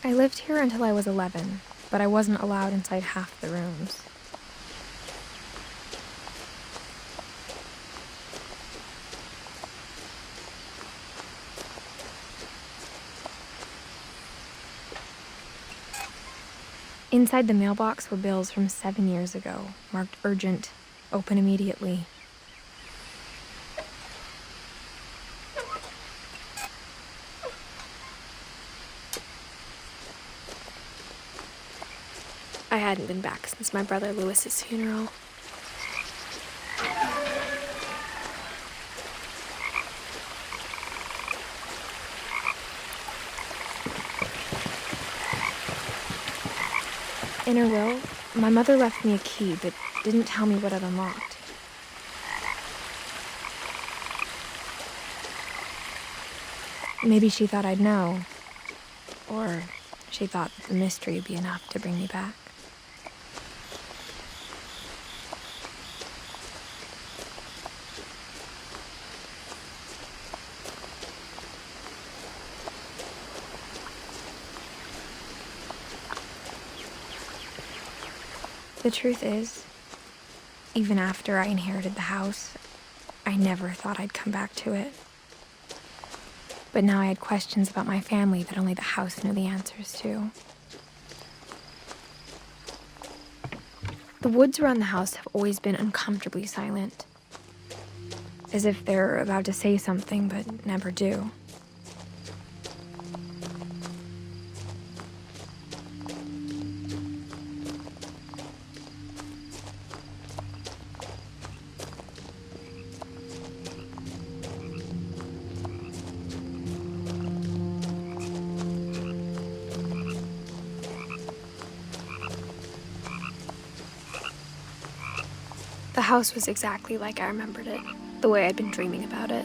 I lived here until I was 11, but I wasn't allowed inside half the rooms. Inside the mailbox were bills from 7 years ago, marked urgent, open immediately. I hadn't been back since my brother Lewis's funeral. In her will, my mother left me a key, but didn't tell me what it unlocked. Maybe she thought I'd know, or she thought that the mystery would be enough to bring me back. The truth is, even after I inherited the house, I never thought I'd come back to it. But now I had questions about my family that only the house knew the answers to. The woods around the house have always been uncomfortably silent, as if they're about to say something but never do. The house was exactly like I remembered it, the way I'd been dreaming about it.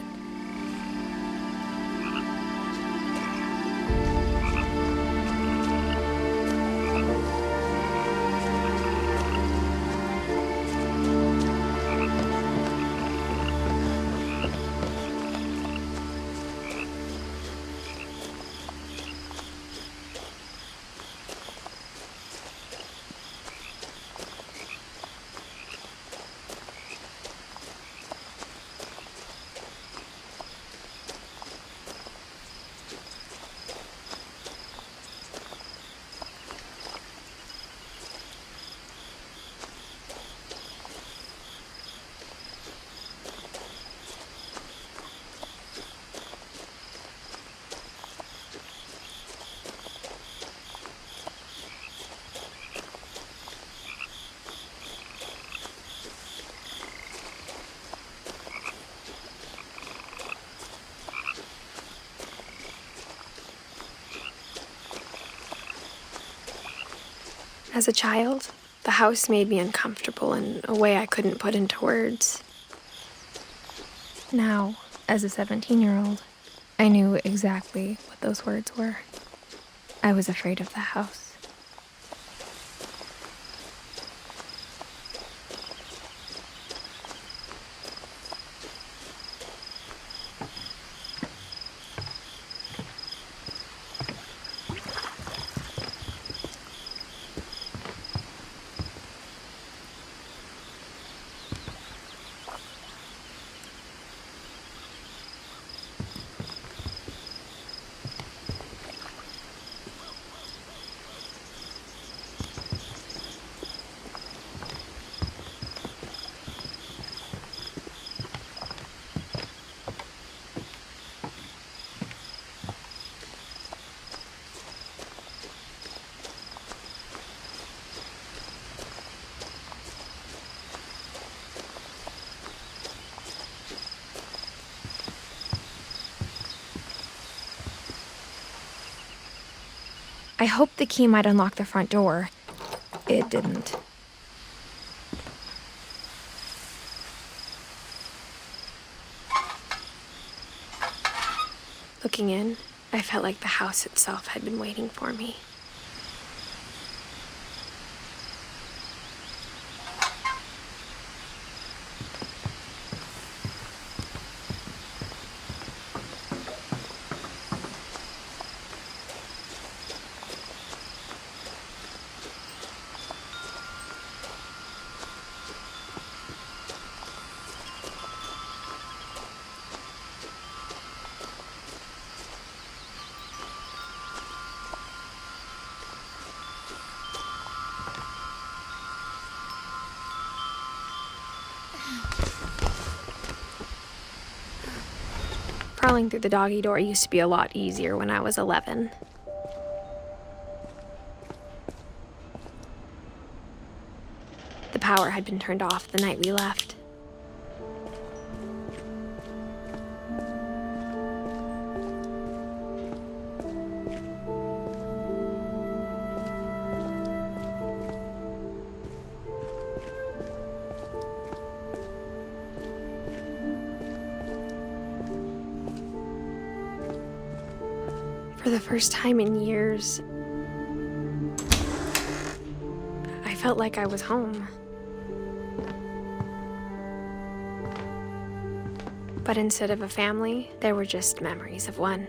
As a child, the house made me uncomfortable in a way I couldn't put into words. Now, as a 17-year-old, I knew exactly what those words were. I was afraid of the house. I hoped the key might unlock the front door. It didn't. Looking in, I felt like the house itself had been waiting for me. Crawling through the doggy door used to be a lot easier when I was 11. The power had been turned off the night we left. For the first time in years, I felt like I was home. But instead of a family, there were just memories of one.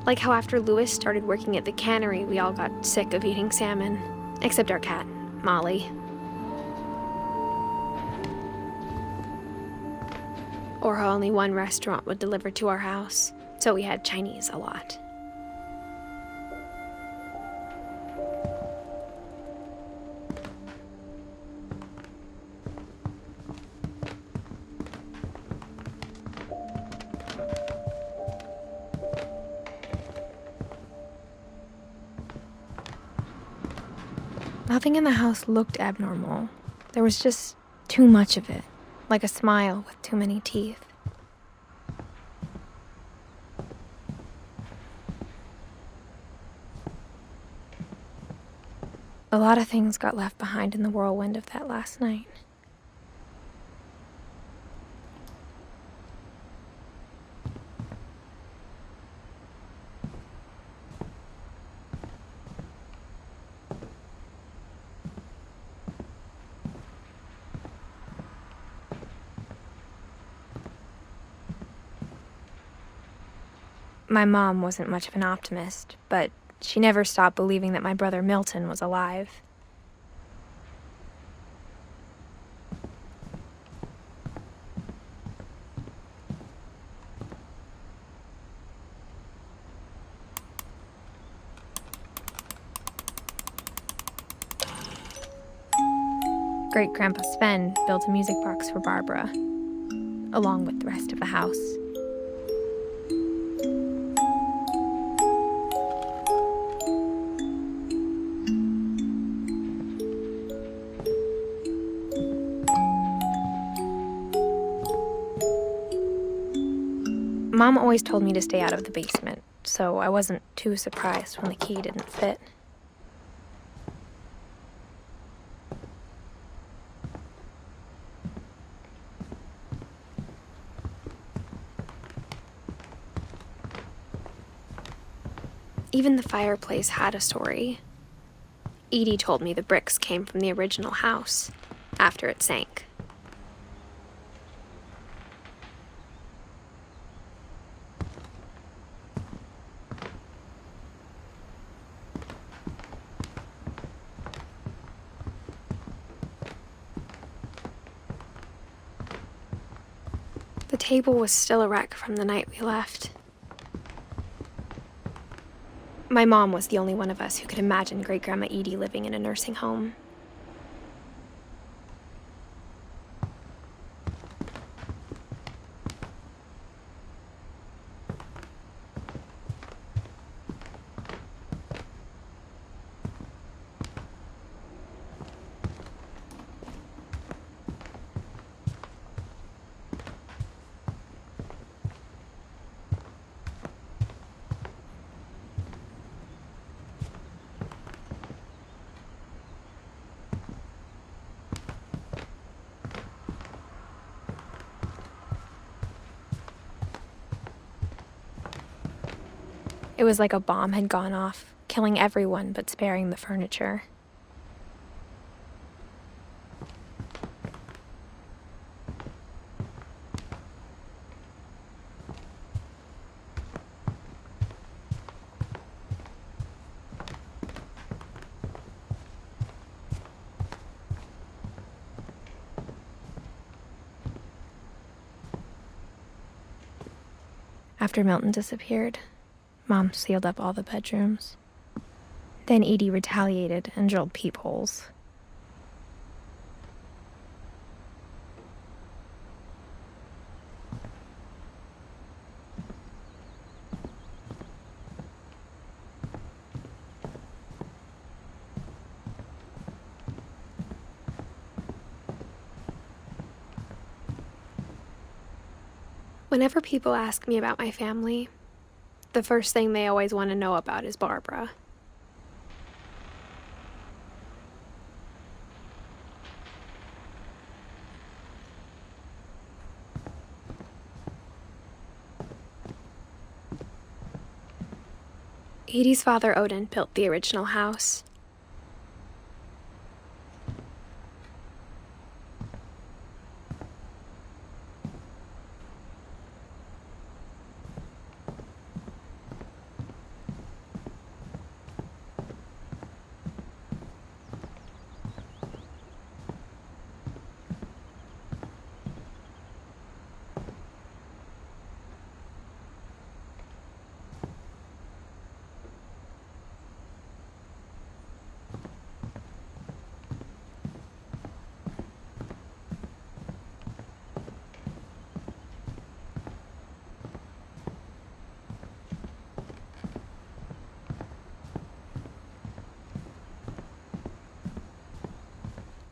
Like how after Louis started working at the cannery, we all got sick of eating salmon, except our cat, Molly. Or how only one restaurant would deliver to our house, so we had Chinese a lot. Nothing in the house looked abnormal. There was just too much of it, like a smile with too many teeth. A lot of things got left behind in the whirlwind of that last night. My mom wasn't much of an optimist, but she never stopped believing that my brother Milton was alive. Great-Grandpa Sven built a music box for Barbara, along with the rest of the house. Mom always told me to stay out of the basement, so I wasn't too surprised when the key didn't fit. Even the fireplace had a story. Edie told me the bricks came from the original house, after it sank. The table was still a wreck from the night we left. My mom was the only one of us who could imagine Great-Grandma Edie living in a nursing home. It was like a bomb had gone off, killing everyone but sparing the furniture. After Milton disappeared, Mom sealed up all the bedrooms. Then Edie retaliated and drilled peepholes. Whenever people ask me about my family, the first thing they always want to know about is Barbara. Edie's father, Odin, built the original house.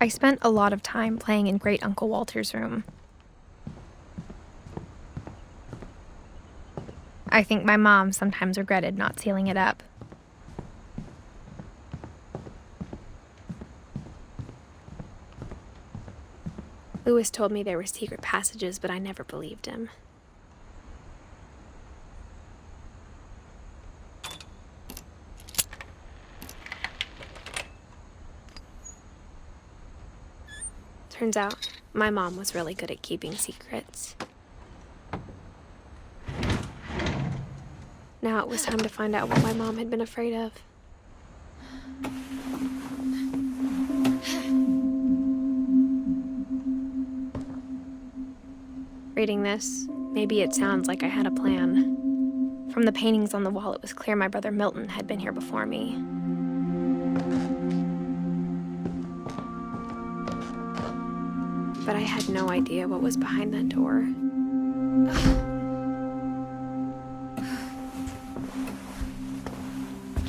I spent a lot of time playing in Great Uncle Walter's room. I think my mom sometimes regretted not sealing it up. Louis told me there were secret passages, but I never believed him. Turns out, my mom was really good at keeping secrets. Now it was time to find out what my mom had been afraid of. Reading this, maybe it sounds like I had a plan. From the paintings on the wall, it was clear my brother Milton had been here before me. But I had no idea what was behind that door.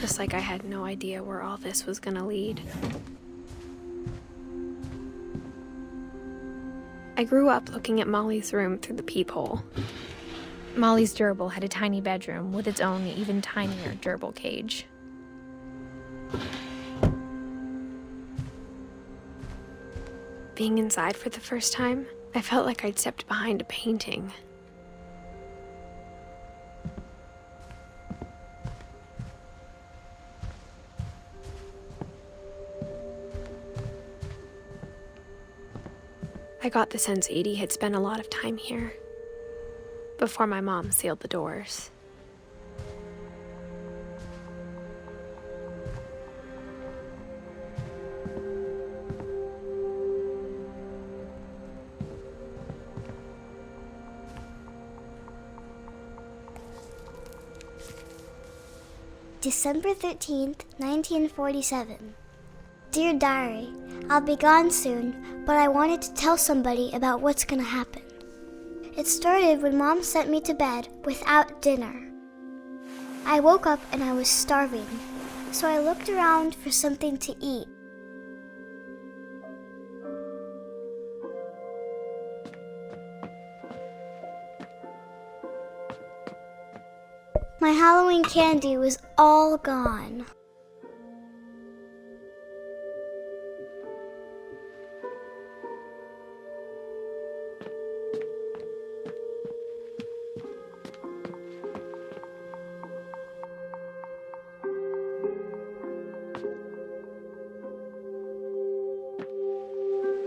Just like I had no idea where all this was gonna lead. I grew up looking at Molly's room through the peephole. Molly's gerbil had a tiny bedroom with its own even tinier gerbil cage. Being inside for the first time, I felt like I'd stepped behind a painting. I got the sense Edie had spent a lot of time here, before my mom sealed the doors. December 13th, 1947. Dear Diary, I'll be gone soon, but I wanted to tell somebody about what's gonna happen. It started when Mom sent me to bed without dinner. I woke up and I was starving, so I looked around for something to eat. My Halloween candy was all gone.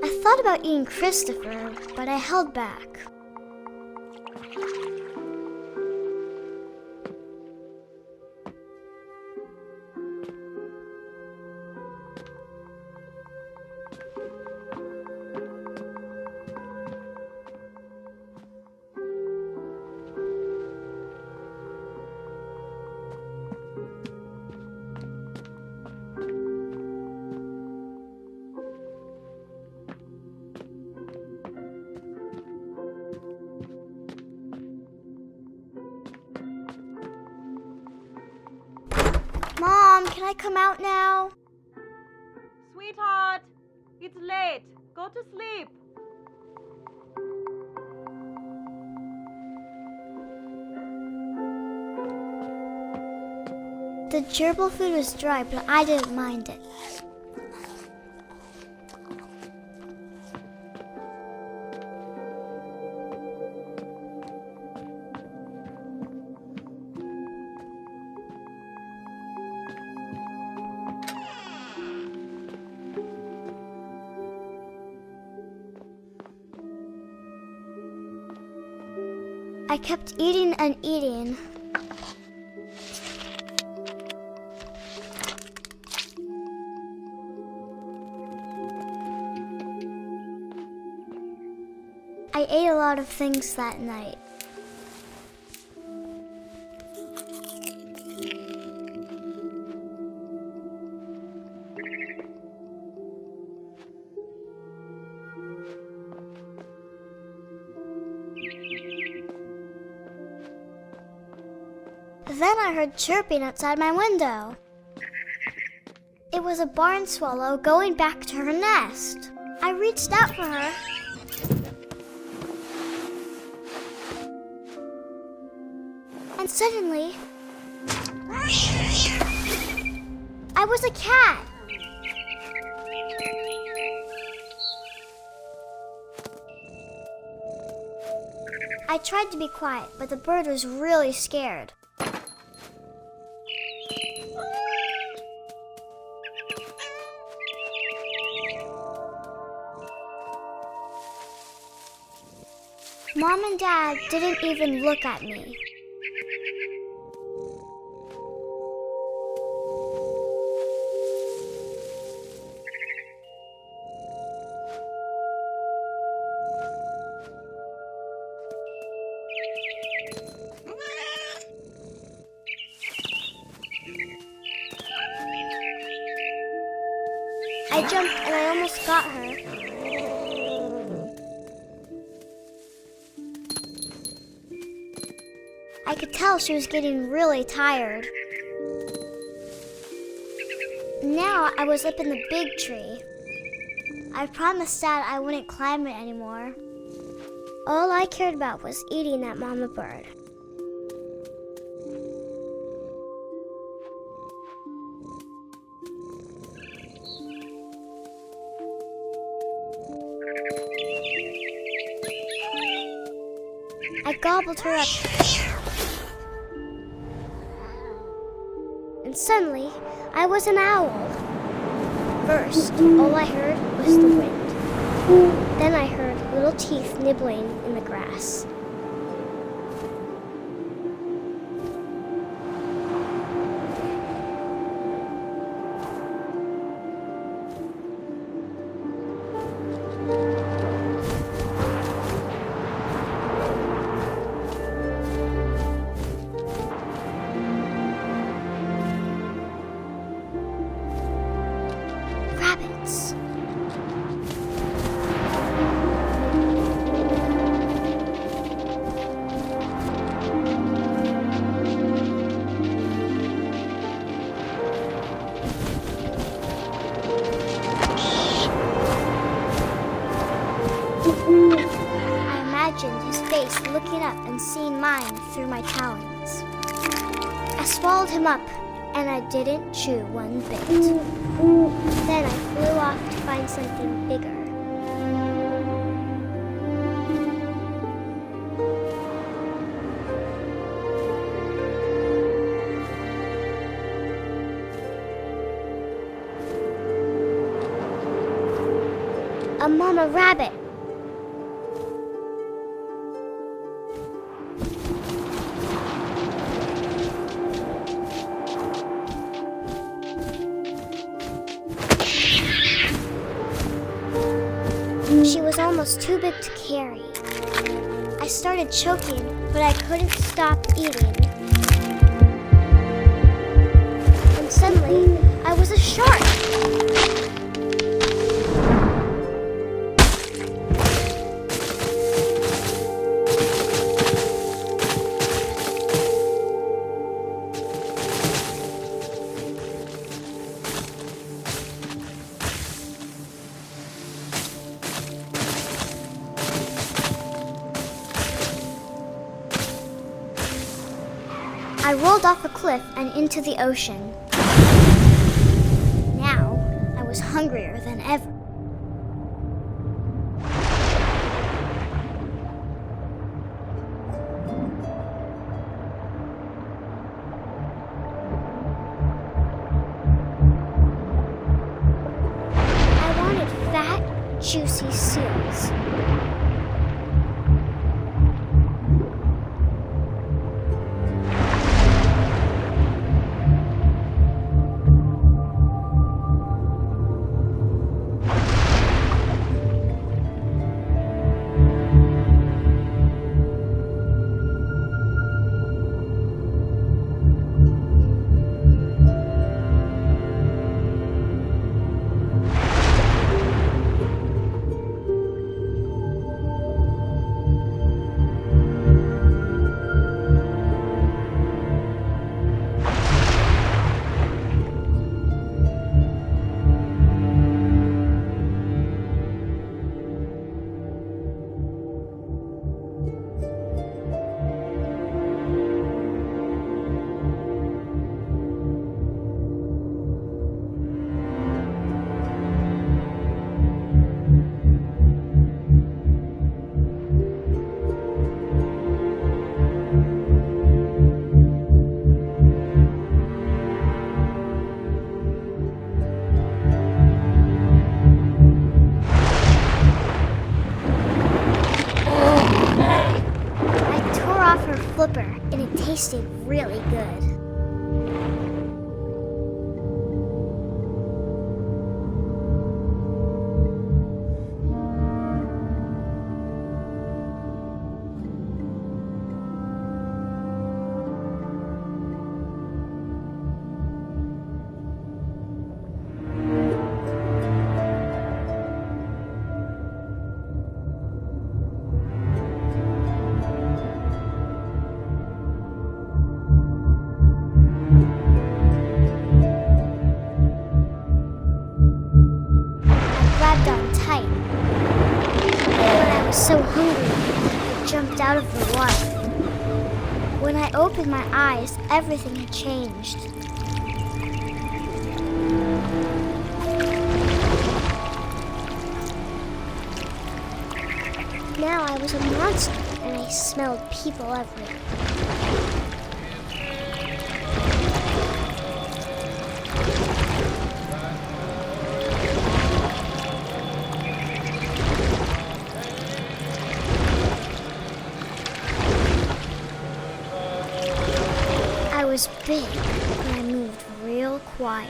I thought about eating Christopher, but I held back. Mom, can I come out now? Sweetheart, it's late. Go to sleep. The gerbil food was dry, but I didn't mind it. I kept eating and eating. I ate a lot of things that night. Then I heard chirping outside my window. It was a barn swallow going back to her nest. I reached out for her. And suddenly, I was a cat. I tried to be quiet, but the bird was really scared. Mom and Dad didn't even look at me. I jumped and I almost got her. I could tell she was getting really tired. Now I was up in the big tree. I promised Dad I wouldn't climb it anymore. All I cared about was eating that mama bird. I gobbled her up. And suddenly, I was an owl. First, all I heard was the wind. Then I heard little teeth nibbling in the grass. Rabbits. I imagined his face looking up and seeing mine through my talons. I swallowed him up, and I didn't chew one bit. Then I flew off to find something bigger. A mama rabbit. She was almost too big to carry. I started choking, but I couldn't stop eating. And suddenly, I was a shark. rolled off a cliff and into the ocean. Now, I was hungrier than ever. I wanted fat, juicy seals. Flipper, and it tasted really good. So hungry, I jumped out of the water. When I opened my eyes, everything had changed. Now I was a monster, and I smelled people everywhere. I was big, and I moved real quiet.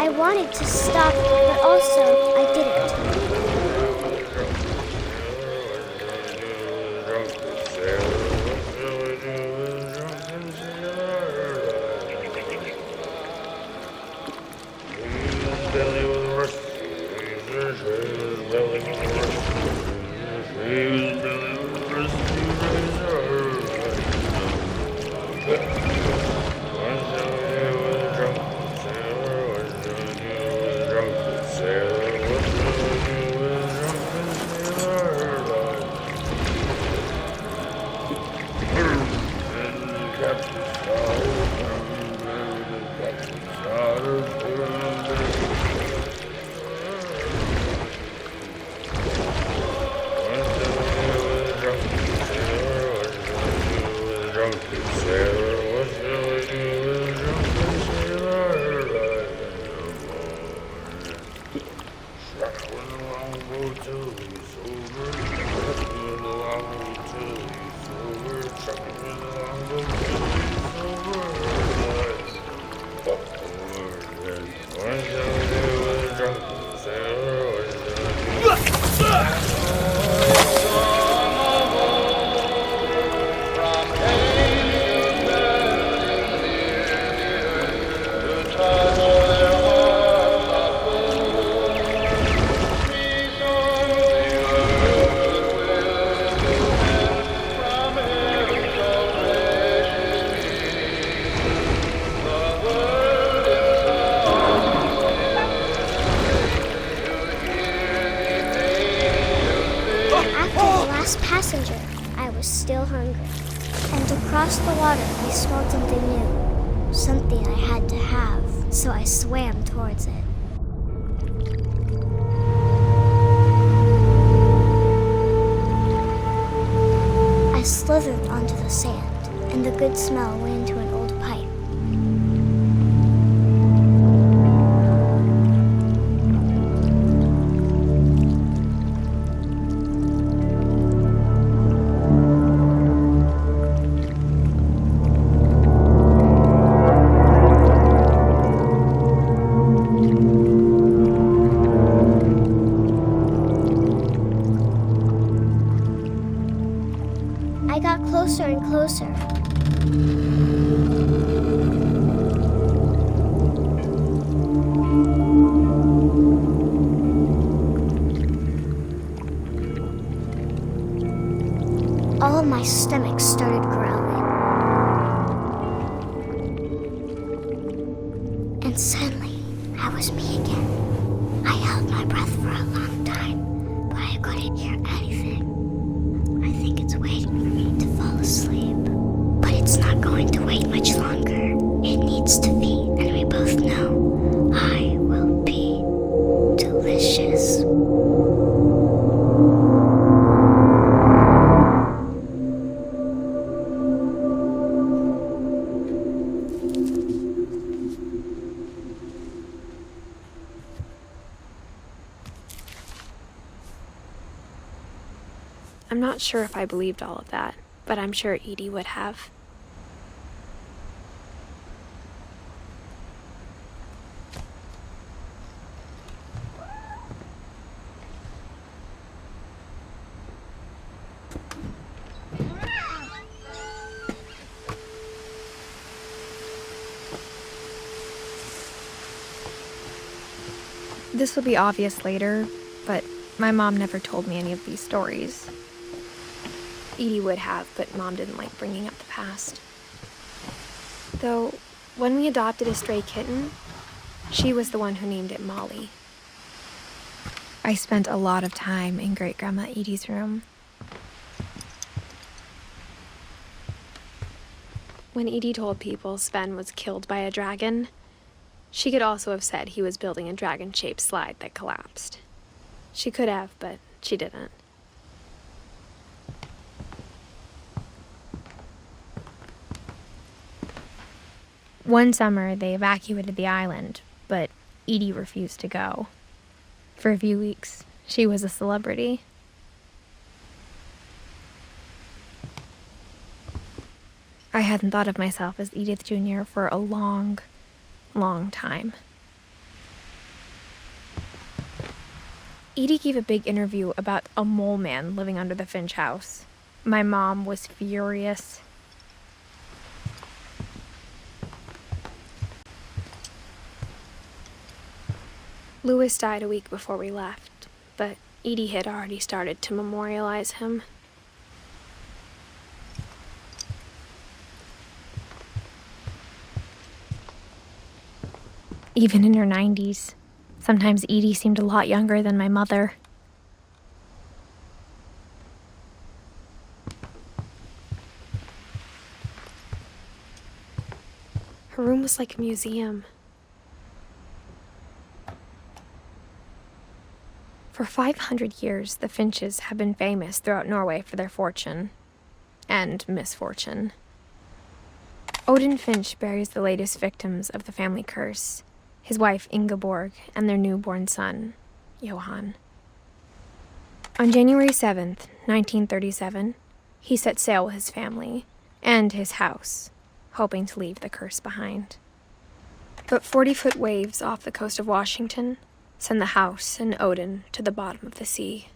I wanted to stop, but also I didn't. was still hungry. And across the water, I smelled something new. Something I had to have, so I swam towards it. I slithered onto the sand, and the good smell went into an old pipe. I got closer and closer. All of my stomach started growling. And suddenly, I was me again. I held my breath for a long time, but I couldn't hear anything. I think it's waiting for me to fall asleep. But it's not going to wait much longer. It needs to feed, and we both know I will be delicious. I'm not sure if I believed all of that, but I'm sure Edie would have. This will be obvious later, but my mom never told me any of these stories. Edie would have, but Mom didn't like bringing up the past. Though, when we adopted a stray kitten, she was the one who named it Molly. I spent a lot of time in Great-Grandma Edie's room. When Edie told people Sven was killed by a dragon, she could also have said he was building a dragon-shaped slide that collapsed. She could have, but she didn't. One summer, they evacuated the island, but Edie refused to go. For a few weeks, she was a celebrity. I hadn't thought of myself as Edith Jr. for a long time. Edie gave a big interview about a mole man living under the Finch house. My mom was furious. Louis died a week before we left, but Edie had already started to memorialize him. Even in her 90s, sometimes Edie seemed a lot younger than my mother. Her room was like a museum. For 500 years, the Finches have been famous throughout Norway for their fortune and misfortune. Odin Finch buries the latest victims of the family curse, his wife Ingeborg and their newborn son, Johan. On January 7th, 1937, he set sail with his family and his house, hoping to leave the curse behind. But 40-foot waves off the coast of Washington send the house and Odin to the bottom of the sea.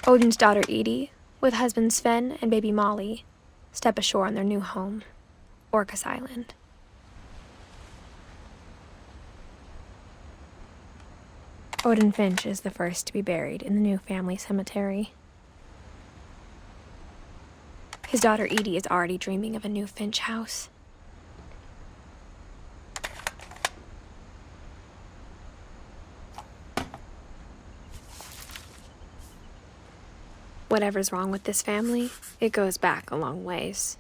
Odin's daughter Edie, with husband Sven and baby Molly, step ashore on their new home, Orcas Island. Odin Finch is the first to be buried in the new family cemetery. His daughter Edie is already dreaming of a new Finch house. Whatever's wrong with this family, it goes back a long ways.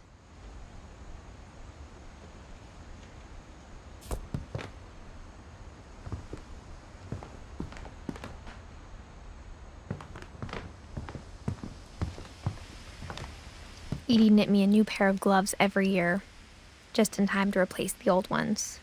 Edie knit me a new pair of gloves every year, just in time to replace the old ones.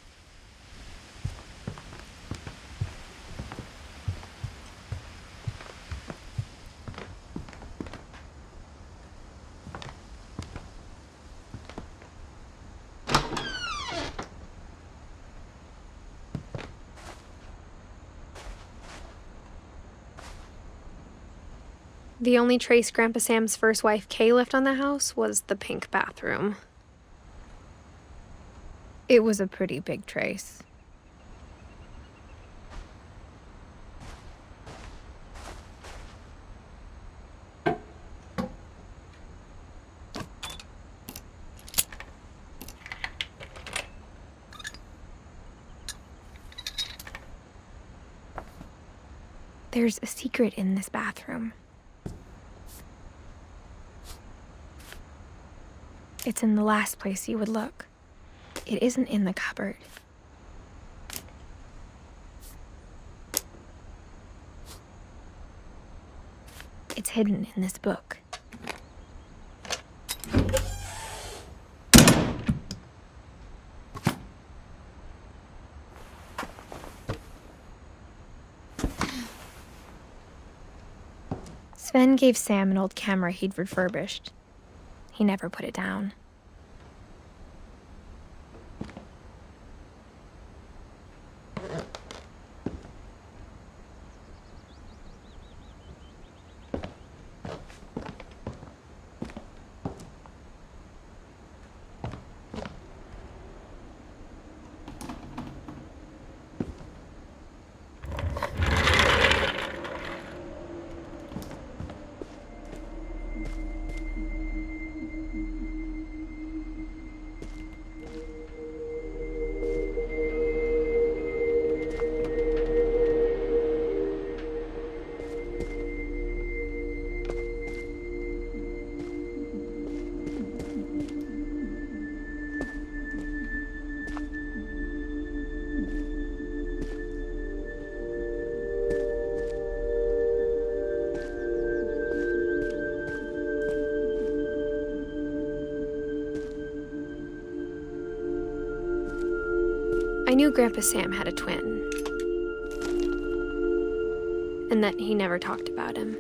The only trace Grandpa Sam's first wife, Kay, left on the house was the pink bathroom. It was a pretty big trace. There's a secret in this bathroom. It's in the last place you would look. It isn't in the cupboard. It's hidden in this book. Sven gave Sam an old camera he'd refurbished. He never put it down. I knew Grandpa Sam had a twin, and that he never talked about him.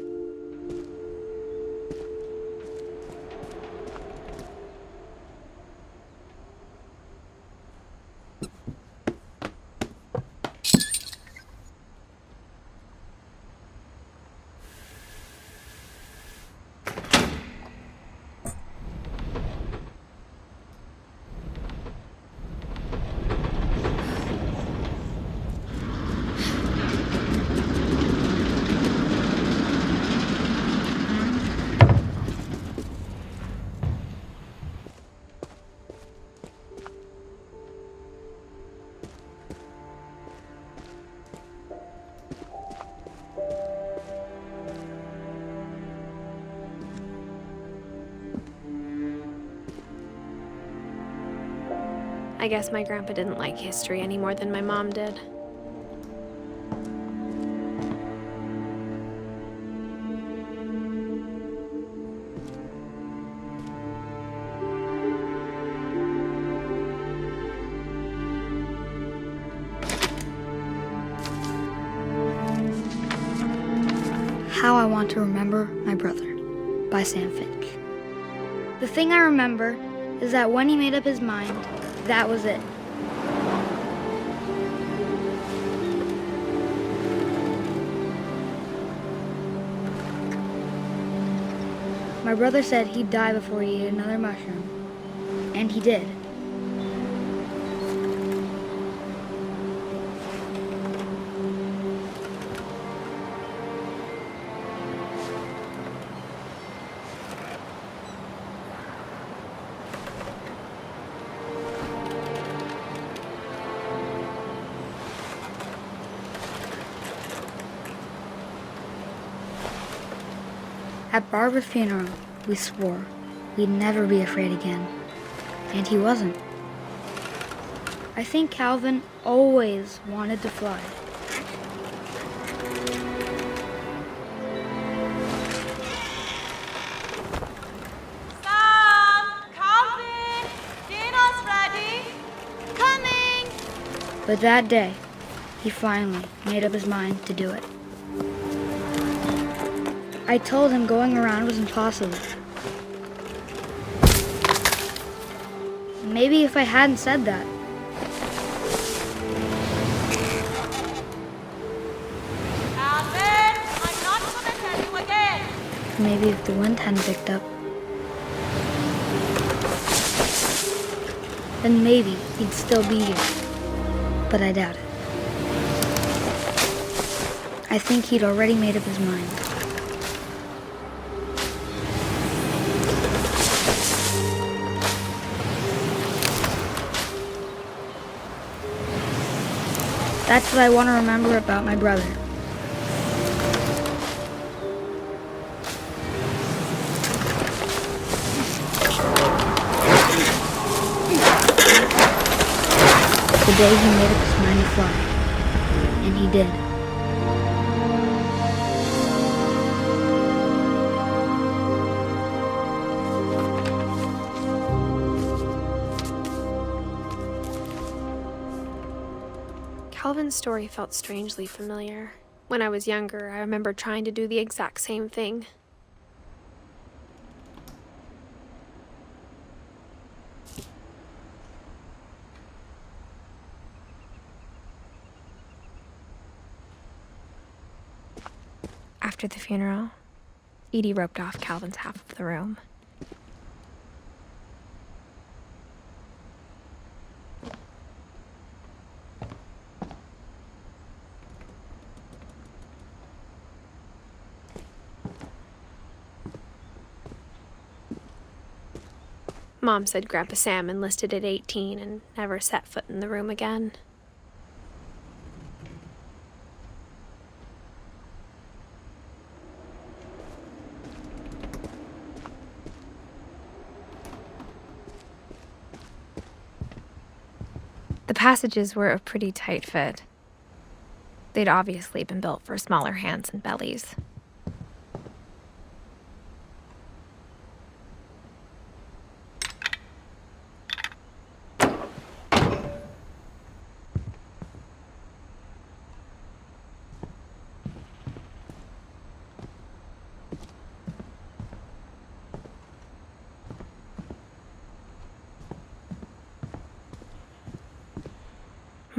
I guess my grandpa didn't like history any more than my mom did. How I Want to Remember My Brother by Sam Finch. The thing I remember is that when he made up his mind, that was it. My brother said he'd die before he ate another mushroom, and he did. At Barbara's funeral, we swore we'd never be afraid again. And he wasn't. I think Calvin always wanted to fly. Sam! Calvin! Dinner's ready! Coming! But that day, he finally made up his mind to do it. I told him going around was impossible. Maybe if I hadn't said that, Calvin! I'm not gonna tell you again! maybe if the wind hadn't picked up, then maybe he'd still be here. But I doubt it. I think he'd already made up his mind. That's what I want to remember about my brother. The day he made up his mind to fly. And he did. Calvin's story felt strangely familiar. When I was younger, I remember trying to do the exact same thing. After the funeral, Edie roped off Calvin's half of the room. Mom said Grandpa Sam enlisted at 18 and never set foot in the room again. The passages were a pretty tight fit. They'd obviously been built for smaller hands and bellies.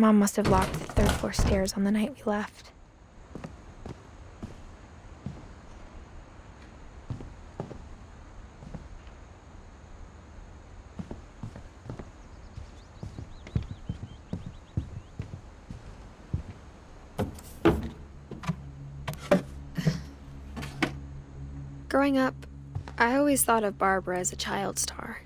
Mom must have locked the third floor stairs on the night we left. Growing up, I always thought of Barbara as a child star.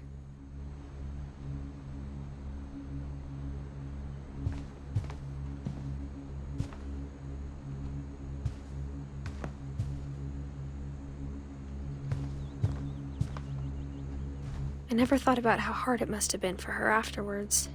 I never thought about how hard it must have been for her afterwards.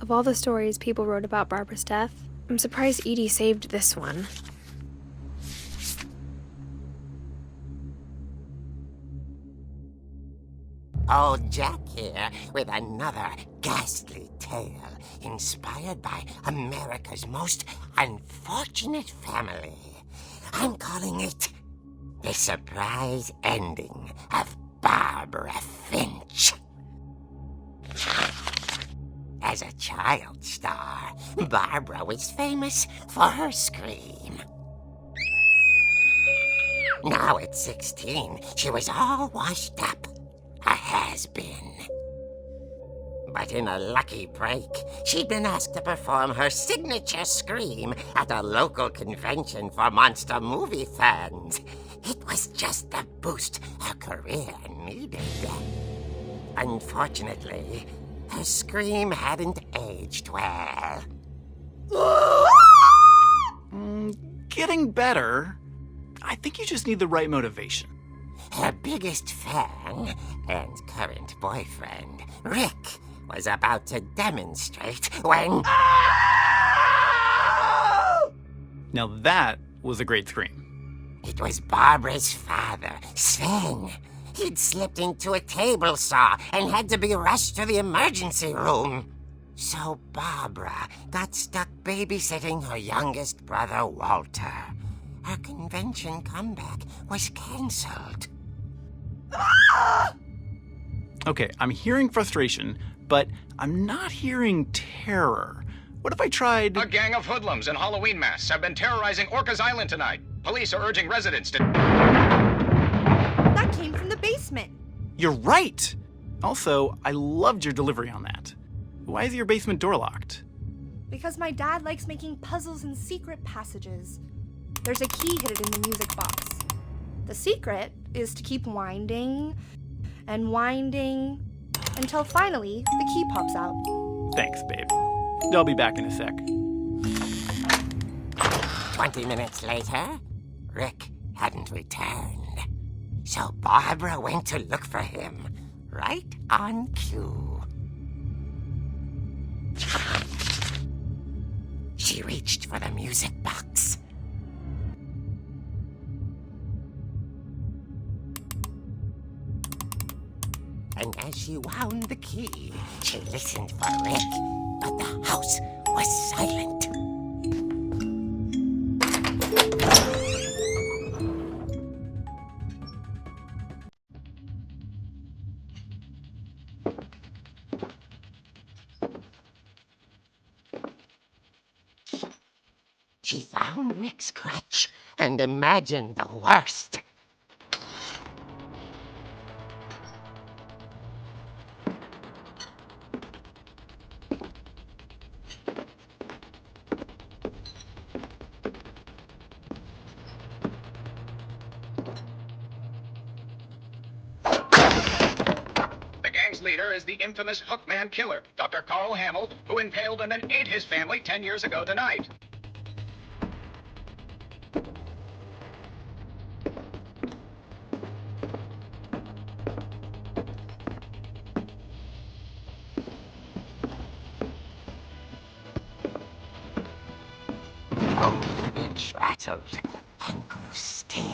Of all the stories people wrote about Barbara's death, I'm surprised Edie saved this one. Old Jack here with another ghastly tale inspired by America's most unfortunate family. I'm calling it The Surprise Ending of Barbara Finch. As a child star, Barbara was famous for her scream. Now at 16, she was all washed up. A has-been. But in a lucky break, she'd been asked to perform her signature scream at a local convention for monster movie fans. It was just the boost her career needed. Unfortunately, her scream hadn't aged well. Getting better. I think you just need the right motivation. Her biggest fan and current boyfriend, Rick, was about to demonstrate when... Now that was a great scream. It was Barbara's father, Sven. He'd slipped into a table saw and had to be rushed to the emergency room. So Barbara got stuck babysitting her youngest brother, Walter. Her convention comeback was cancelled. Okay, I'm hearing frustration, but I'm not hearing terror. What if I tried... A gang of hoodlums in Halloween masks have been terrorizing Orcas Island tonight. Police are urging residents to... That came from the basement. You're right! Also, I loved your delivery on that. Why is your basement door locked? Because my dad likes making puzzles and secret passages. There's a key hidden in the music box. The secret is to keep winding and winding until finally the key pops out. Thanks, babe. I'll be back in a sec. 20 minutes later, Rick hadn't returned. So Barbara went to look for him, right on cue. She reached for the music box. And as she wound the key, she listened for Rick, but the house was silent. She found Rick's crutch and imagined the worst. The gang's leader is the infamous Hookman killer, Dr. Carl Hamill, who impaled and then ate his family 10 years ago tonight. It rattled and grew still.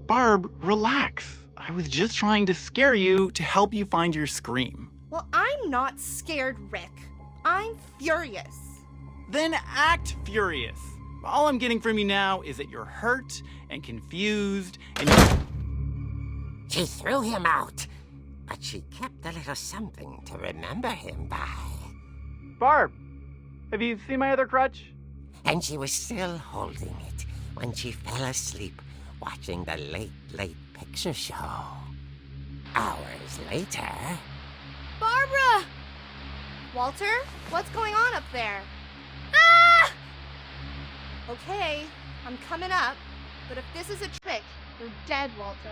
Barb, relax. I was just trying to scare you to help you find your scream. Well, I'm not scared, Rick. I'm furious. Then act furious. All I'm getting from you now is that you're hurt and confused and She threw him out, but she kept a little something to remember him by. Barb, have you seen my other crutch? And she was still holding it when she fell asleep watching the Late Late Picture Show. Hours later... Barbara! Walter, what's going on up there? Ah! Okay, I'm coming up, but if this is a trick, you're dead, Walter.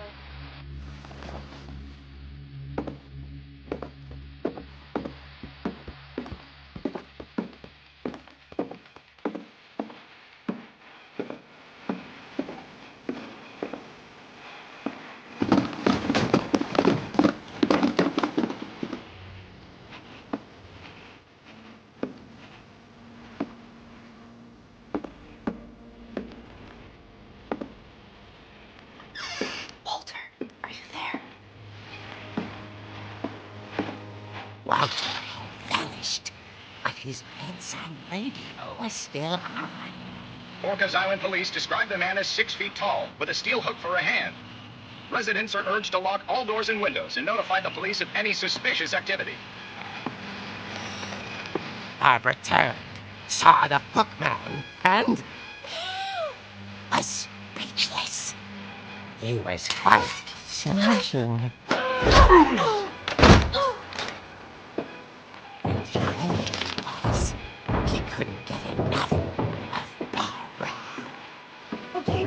Walter had vanished, but his bedside radio was still on. Orcas Island police describe the man as 6 feet tall, with a steel hook for a hand. Residents are urged to lock all doors and windows and notify the police of any suspicious activity. Barbara turned, saw the hookman, and was speechless. He was quite smashing.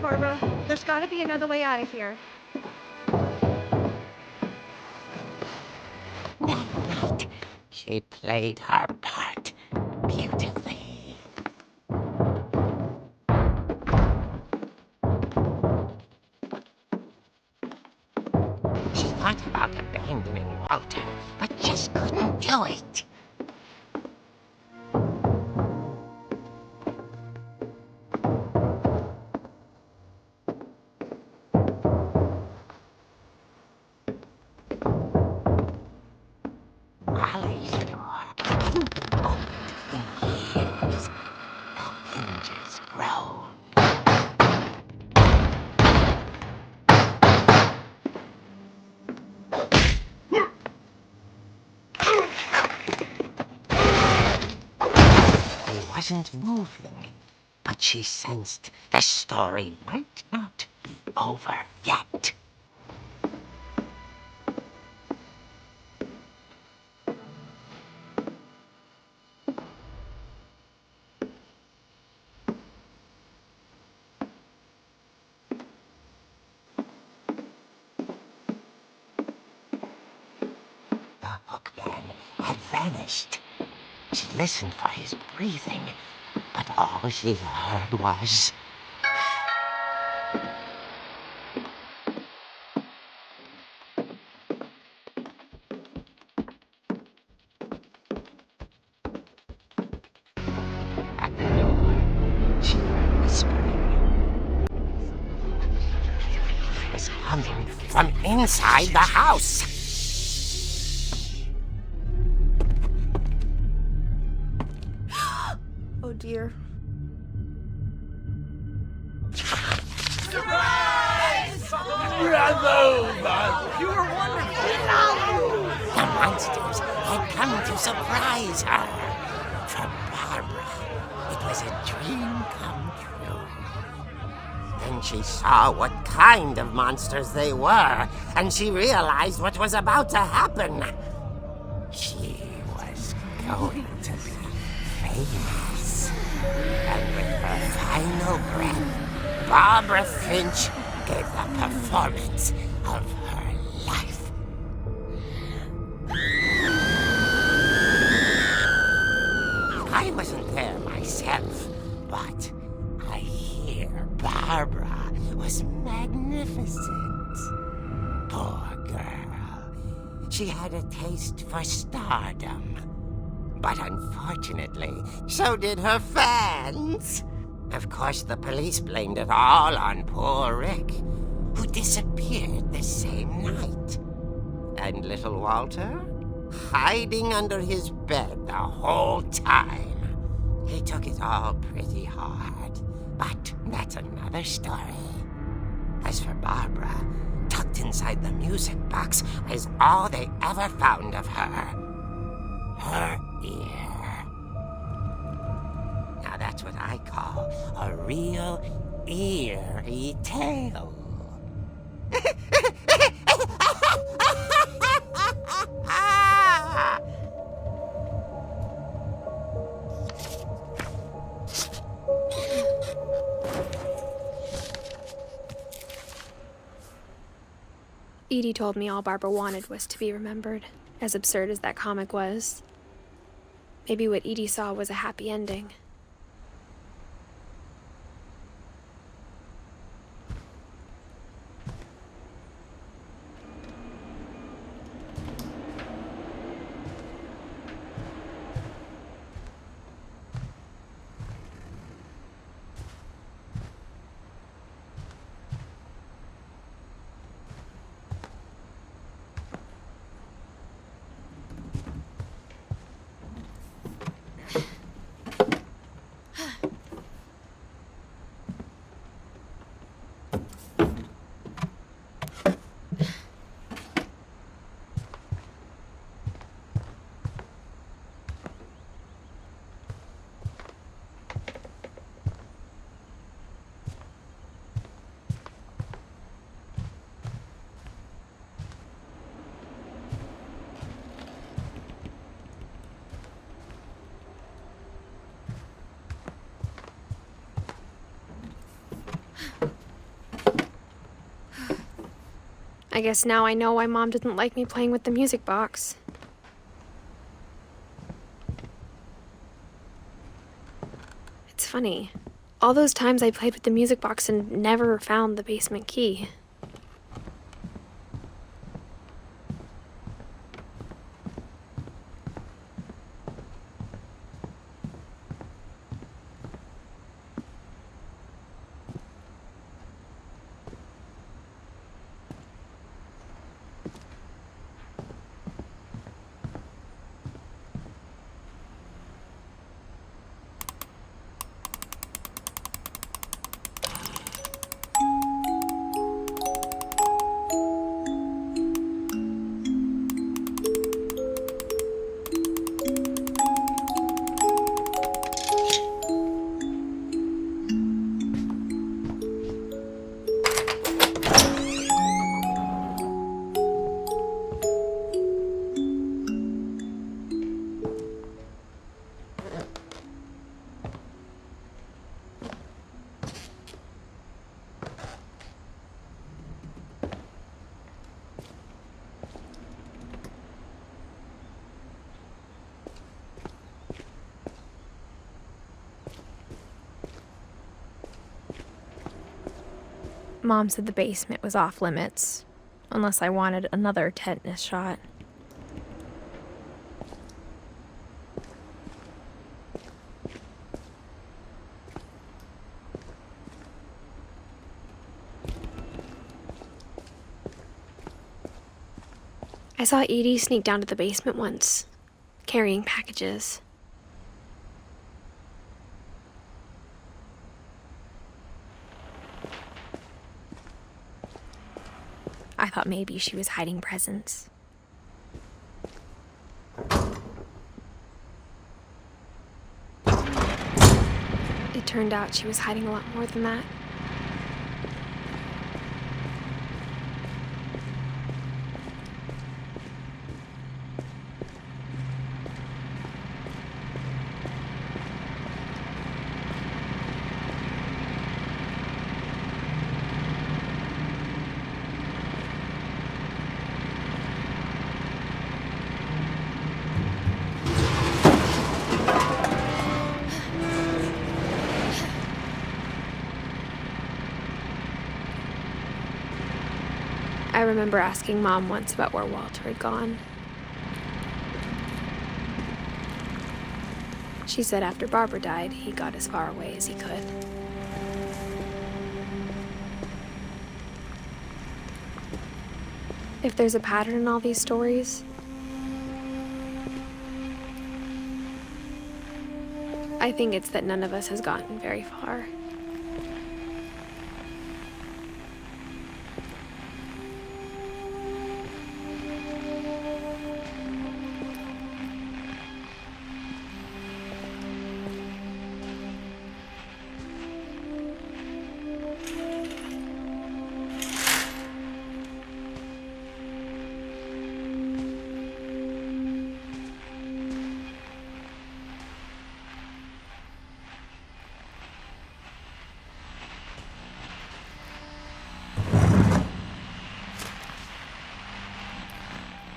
Barbara. There's gotta be another way out of here. That night, she played her part beautifully. She thought about abandoning Walter, but just couldn't do it. Molly's door hadn't been opened in years. The hinges groaned. He wasn't moving, but she sensed the story might not be over yet. The hookman had vanished. She listened for his breathing, but all she heard was... At the door, she heard whispering. It was coming from inside the house. Oh dear. The monsters had come to surprise her. For Barbara, it was a dream come true. Then she saw what kind of monsters they were, and she realized what was about to happen. She was going to be famous. And with her final breath, Barbara Finch gave the performance of her life. I wasn't there myself, but I hear Barbara was magnificent. Poor girl. She had a taste for stardom. But unfortunately, so did her fans. Of course, the police blamed it all on poor Rick, who disappeared the same night. And little Walter? Hiding under his bed the whole time. He took it all pretty hard, but that's another story. As for Barbara, tucked inside the music box was all they ever found of her. Her ear. Now that's what I call a real eerie tale. Edie told me all Barbara wanted was to be remembered, as absurd as that comic was. Maybe what Edie saw was a happy ending. I guess now I know why Mom didn't like me playing with the music box. It's funny. All those times I played with the music box and never found the basement key. Mom said the basement was off limits, unless I wanted another tetanus shot. I saw Edie sneak down to the basement once, carrying packages. I thought maybe she was hiding presents. It turned out she was hiding a lot more than that. I remember asking Mom once about where Walter had gone. She said after Barbara died, he got as far away as he could. If there's a pattern in all these stories, I think it's that none of us has gotten very far.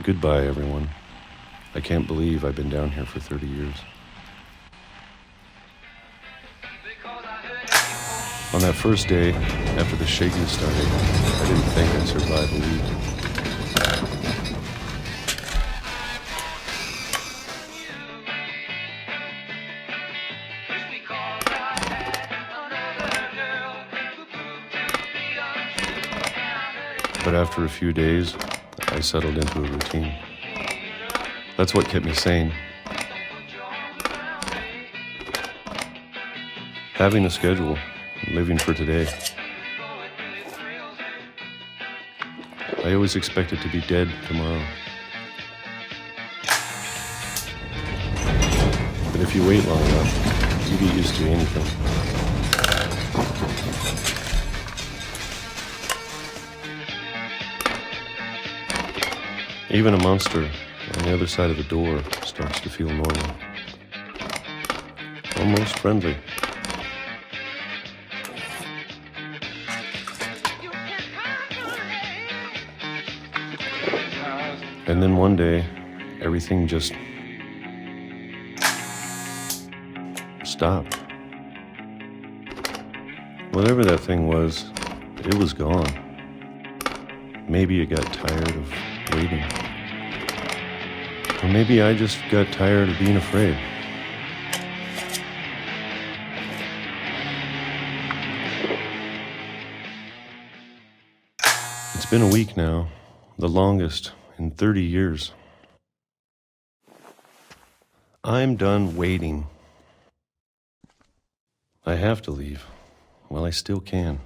Goodbye, everyone. I can't believe I've been down here for 30 years. On that first day, after the shaking started, I didn't think I'd survive a week. But after a few days, I settled into a routine. That's what kept me sane. Having a schedule, living for today. I always expected to be dead tomorrow. But if you wait long enough, you get used to anything. Even a monster on the other side of the door starts to feel normal. Almost friendly. And then one day, everything just stopped. Whatever that thing was, it was gone. Maybe it got tired of waiting. Or maybe I just got tired of being afraid. It's been a week now, the longest in 30 years. I'm done waiting. I have to leave while I still can.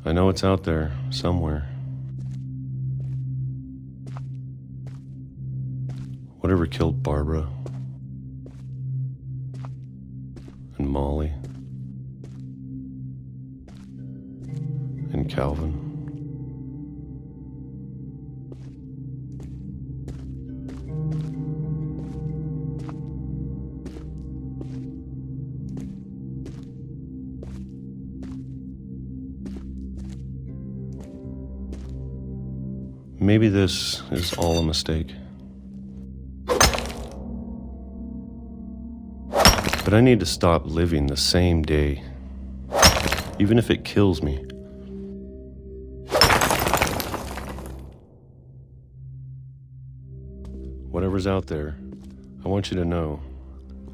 I know it's out there, somewhere. Whatever killed Barbara and Molly and Calvin. Maybe this is all a mistake. But I need to stop living the same day, even if it kills me. Whatever's out there, I want you to know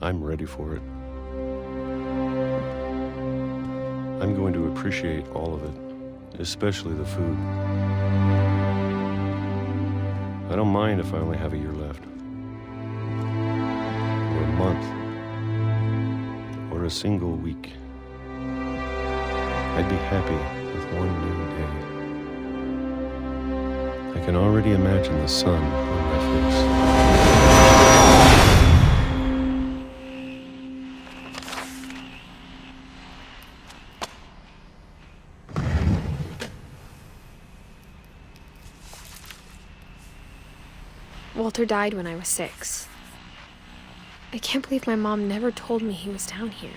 I'm ready for it. I'm going to appreciate all of it, especially the food. I don't mind if I only have a year left, or a month, or a single week. I'd be happy with one new day. I can already imagine the sun on my face. Walter died when I was 6. I can't believe my mom never told me he was down here.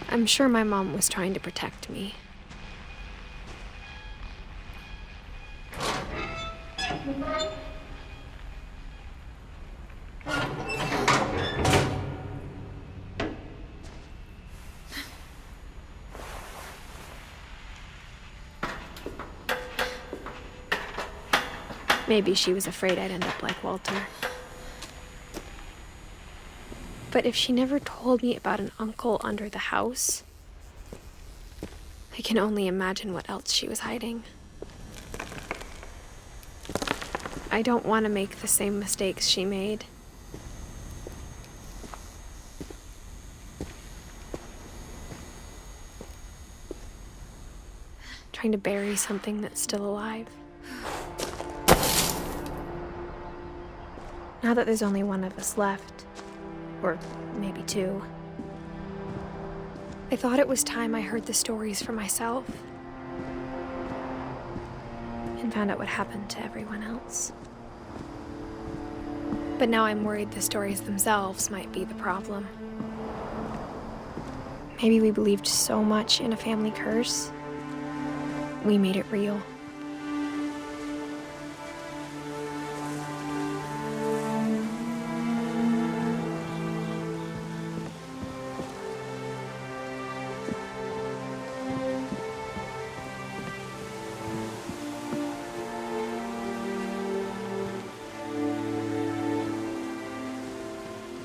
I'm sure my mom was trying to protect me. Maybe she was afraid I'd end up like Walter. But if she never told me about an uncle under the house, I can only imagine what else she was hiding. I don't want to make the same mistakes she made. Trying to bury something that's still alive. Now that there's only one of us left, or maybe 2, I thought it was time I heard the stories for myself and found out what happened to everyone else. But now I'm worried the stories themselves might be the problem. Maybe we believed so much in a family curse, we made it real.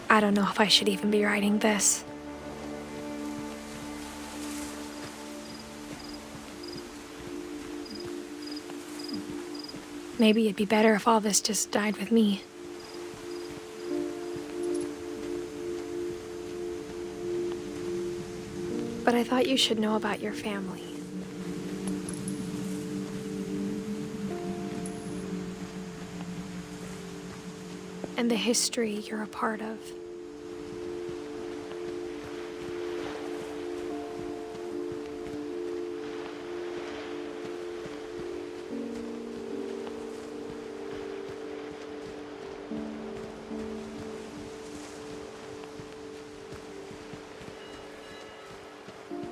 I don't know if I should even be writing this. Maybe it'd be better if all this just died with me. But I thought you should know about your family. And the history you're a part of.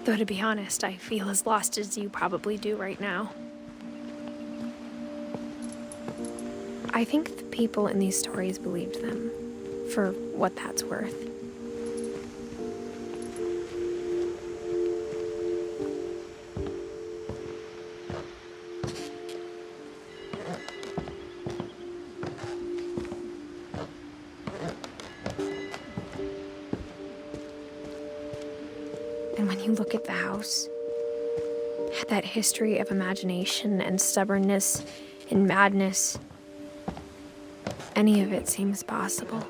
Though to be honest, I feel as lost as you probably do right now. I think the people in these stories believed them, for what that's worth. And when you look at the house, that history of imagination and stubbornness and madness, any of it seems possible.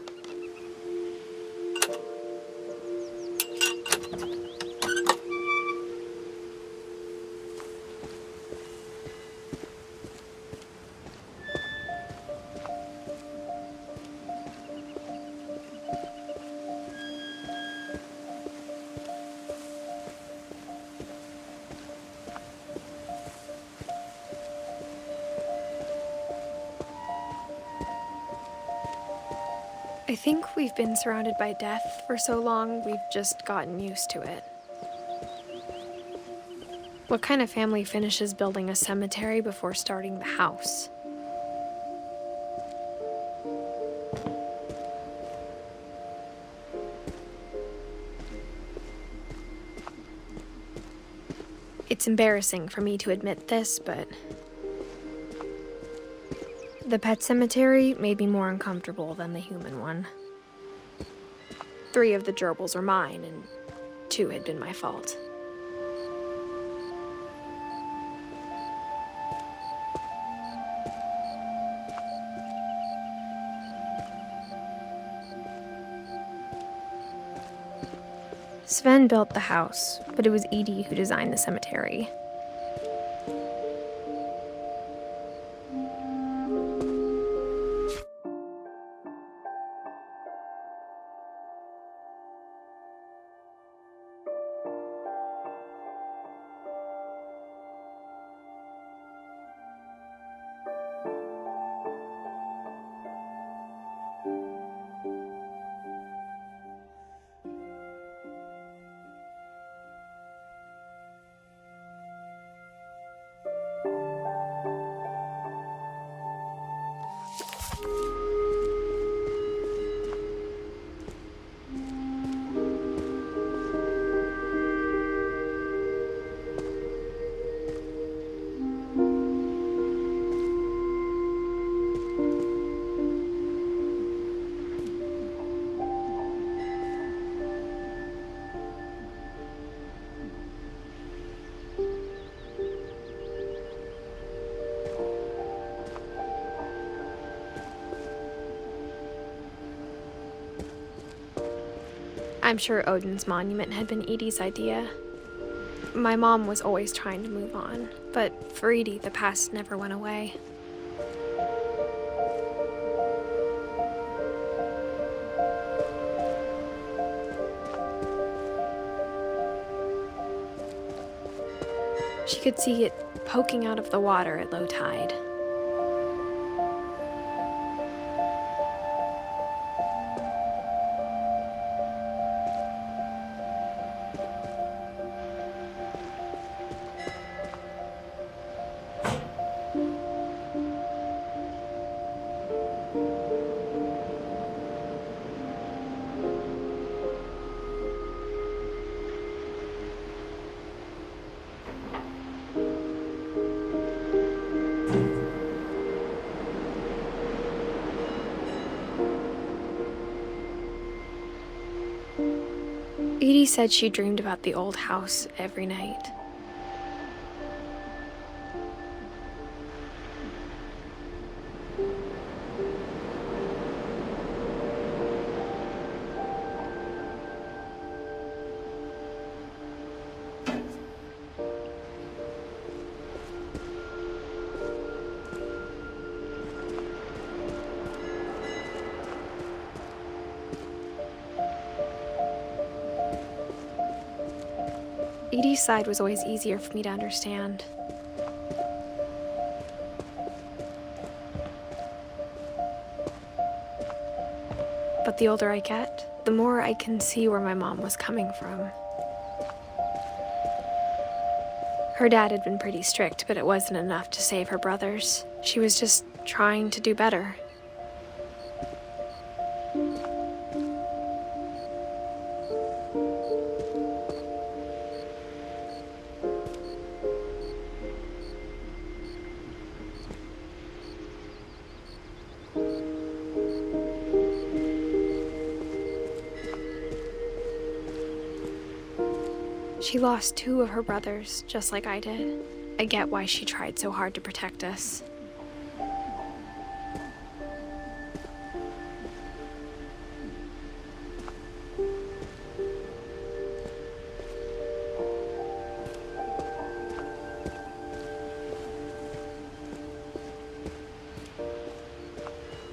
I think we've been surrounded by death for so long, we've just gotten used to it. What kind of family finishes building a cemetery before starting the house? It's embarrassing for me to admit this, but the pet cemetery made me more uncomfortable than the human one. 3 of the gerbils are mine, and 2 had been my fault. Sven built the house, but it was Edie who designed the cemetery. I'm sure Odin's monument had been Edie's idea. My mom was always trying to move on, but for Edie, the past never went away. She could see it poking out of the water at low tide. Edie said she dreamed about the old house every night. Edie's side was always easier for me to understand. But the older I get, the more I can see where my mom was coming from. Her dad had been pretty strict, but it wasn't enough to save her brothers. She was just trying to do better. She lost 2 of her brothers, just like I did. I get why she tried so hard to protect us.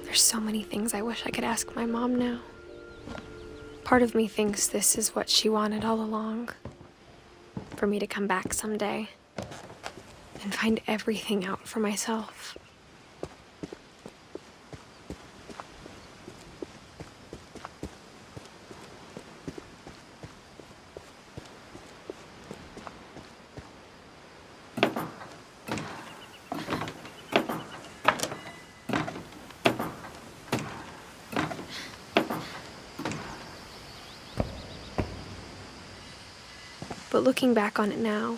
There's so many things I wish I could ask my mom now. Part of me thinks this is what she wanted all along. For me to come back someday and find everything out for myself. But looking back on it now,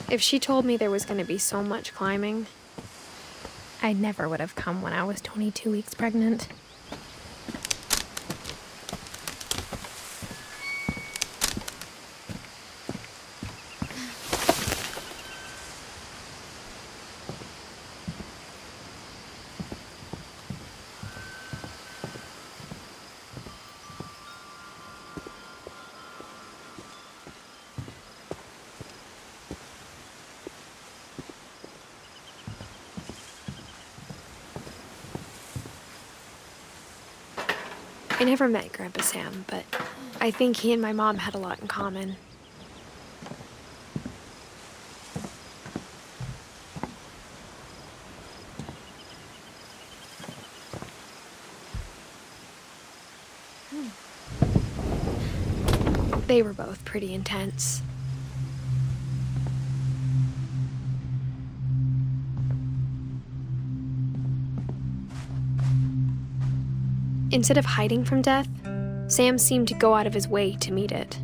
if she told me there was going to be so much climbing, I never would have come when I was 22 weeks pregnant. I never met Grandpa Sam, but I think he and my mom had a lot in common. They were both pretty intense. Instead of hiding from death, Sam seemed to go out of his way to meet it.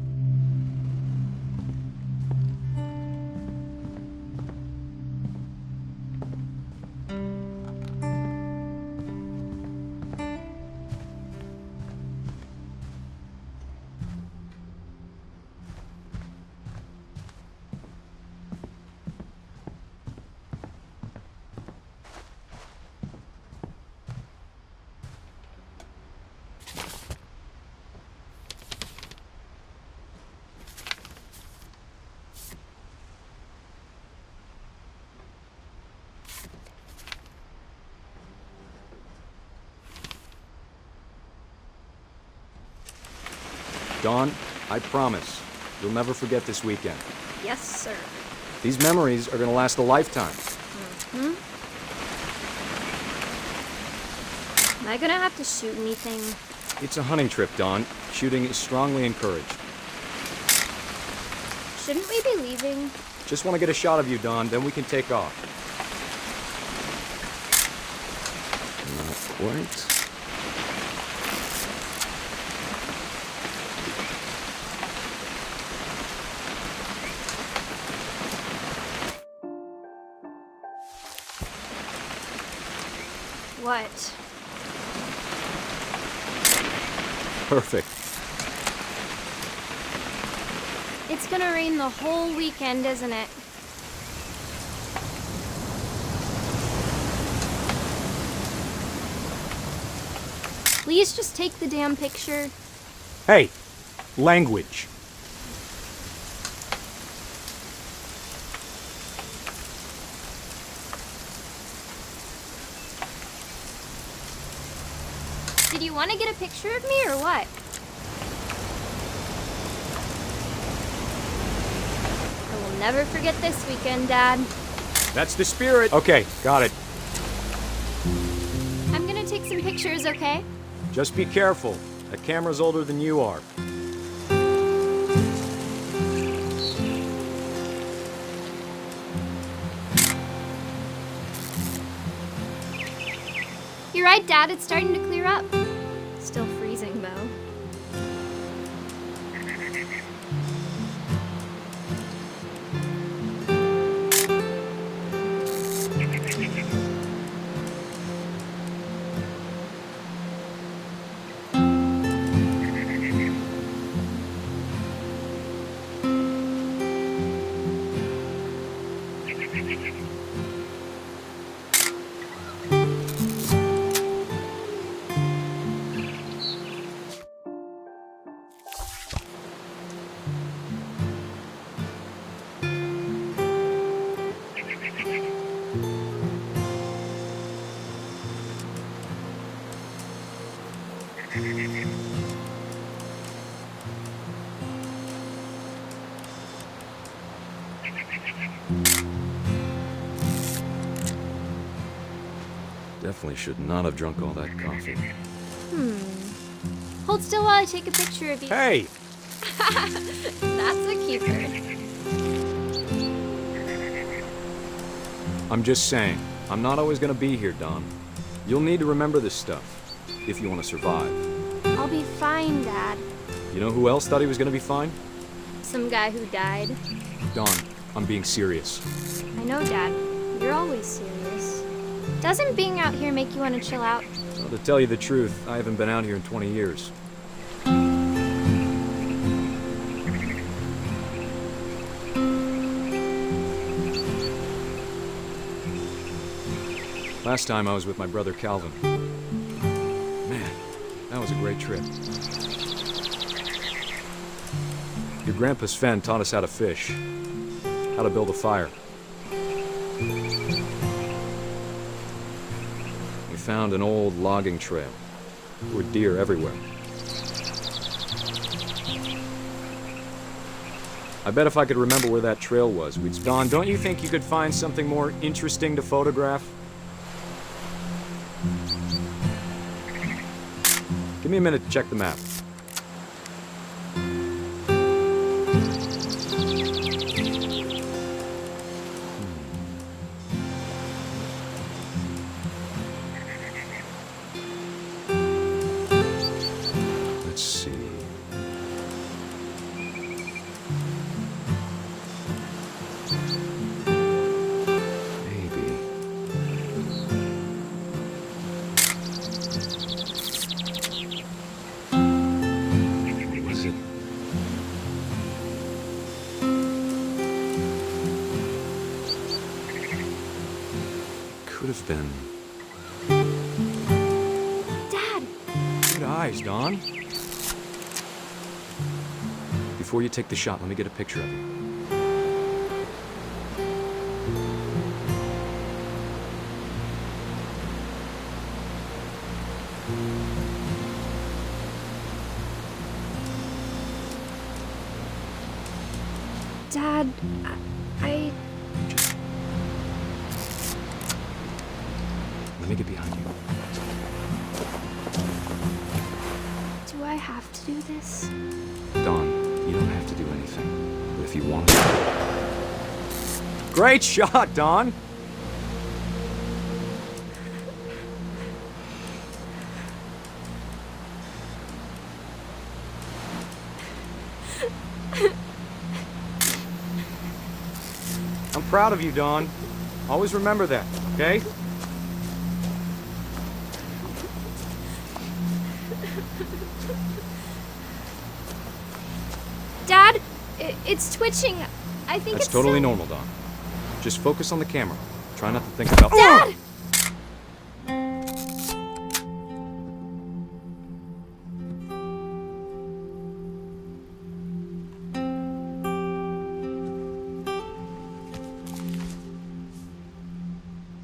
Dawn, I promise, you'll never forget this weekend. Yes, sir. These memories are gonna last a lifetime. Am I gonna have to shoot anything? It's a hunting trip, Dawn. Shooting is strongly encouraged. Shouldn't we be leaving? Just want to get a shot of you, Dawn, then we can take off. Not quite. What? Perfect. It's gonna rain the whole weekend, isn't it? Please just take the damn picture. Hey, language. Did you want to get a picture of me or what? I will never forget this weekend, Dad. That's the spirit. Okay, got it. I'm gonna take some pictures, okay? Just be careful. That camera's older than you are. You're right, Dad. It's starting to clear up. Still freezing, though. Definitely should not have drunk all that coffee. Hold still while I take a picture of you. Hey! That's a keeper. I'm just saying, I'm not always gonna be here, Don. You'll need to remember this stuff, if you want to survive. I'll be fine, Dad. You know who else thought he was gonna be fine? Some guy who died. Don, I'm being serious. I know, Dad. You're always serious. Doesn't being out here make you want to chill out? Well, to tell you the truth, I haven't been out here in 20 years. Last time I was with my brother Calvin. Man, that was a great trip. Your grandpa Sven taught us how to fish, how to build a fire. We found an old logging trail. There were deer everywhere. I bet if I could remember where that trail was, we'd... Don, don't you think you could find something more interesting to photograph? Give me a minute to check the map. Let's see. Maybe. Was it? Could have been. Dad! Good eyes, Don. Before you take the shot, let me get a picture of you. Dad, I... Let me get behind you. Do I have to do this? Don, you don't have to do anything. But if you want to... Great shot, Don! I'm proud of you, Don. Always remember that, okay? Dad, it's twitching. I think That's it's totally so... normal, Don. Just focus on the camera. Try not to think about... Dad!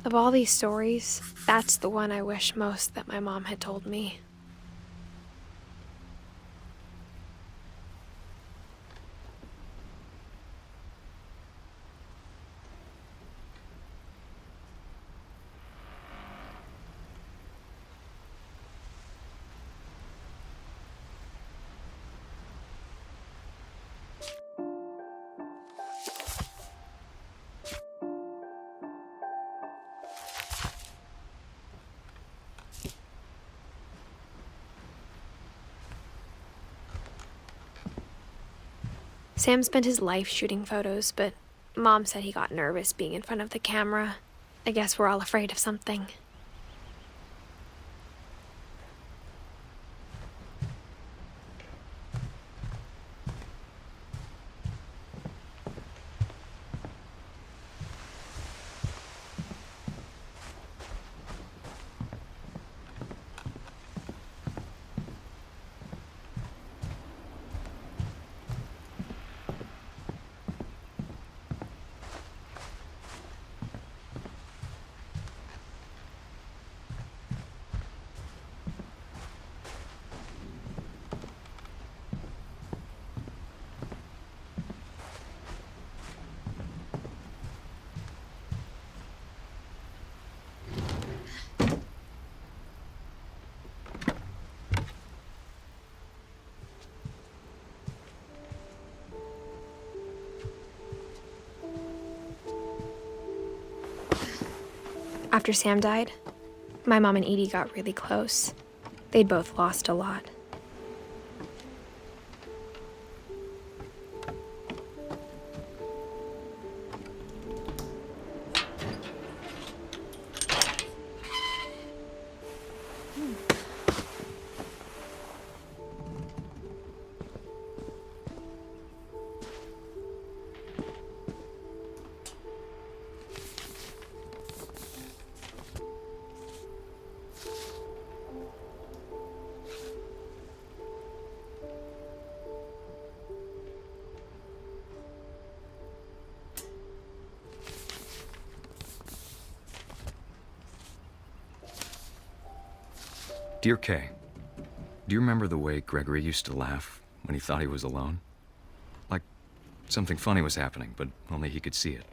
Of all these stories, that's the one I wish most that my mom had told me. Sam spent his life shooting photos, but Mom said he got nervous being in front of the camera. I guess we're all afraid of something. After Sam died, my mom and Edie got really close. They'd both lost a lot. Dear Kay, do you remember the way Gregory used to laugh when he thought he was alone? Like something funny was happening, but only he could see it.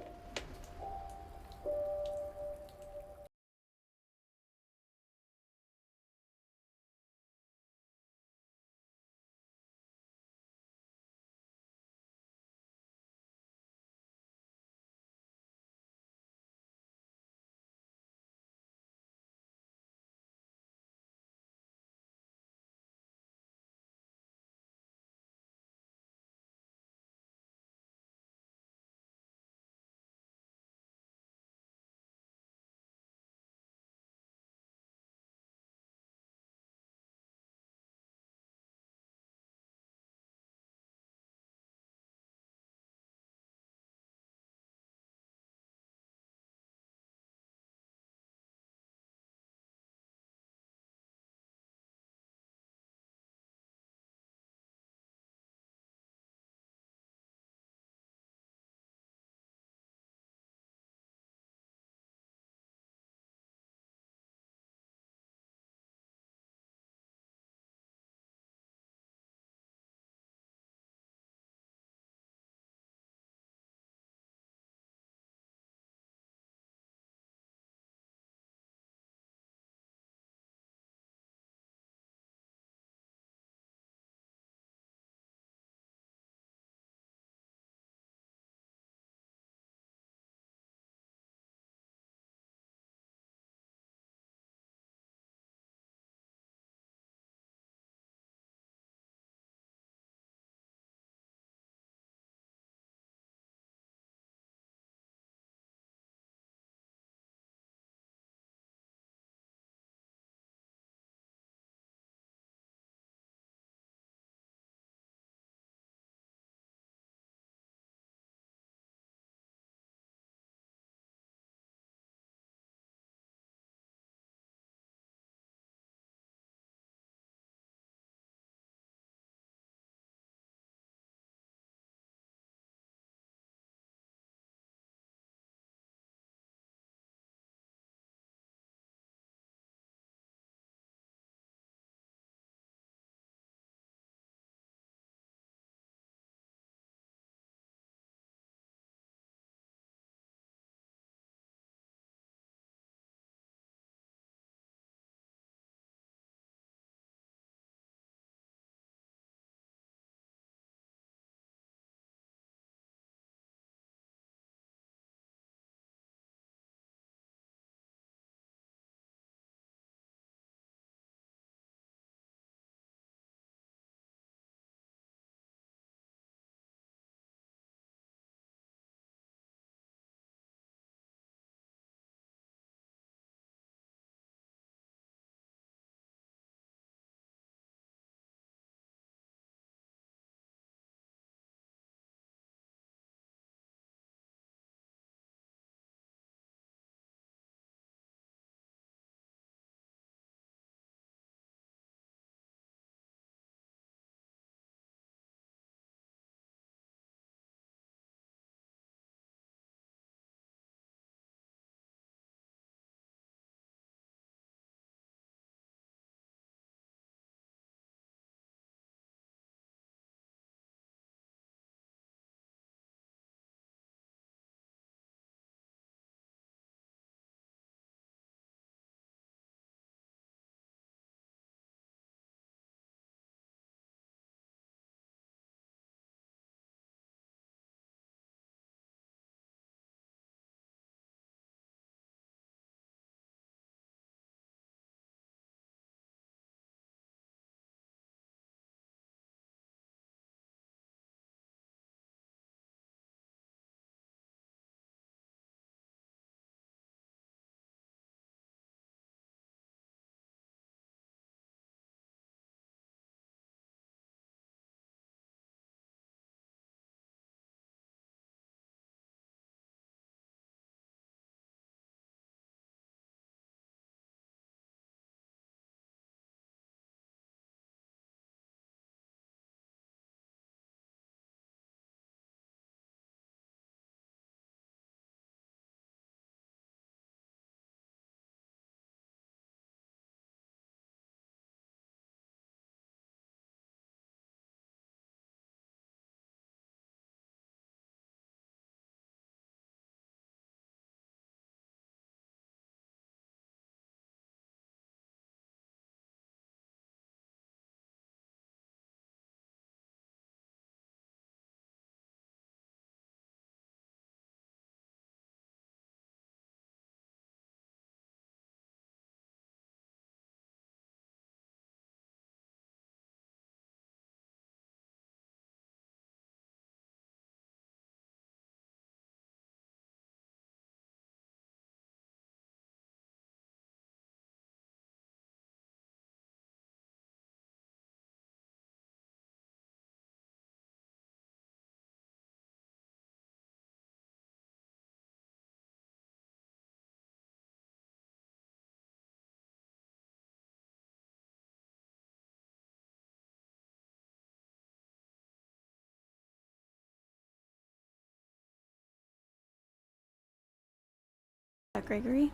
Gregory?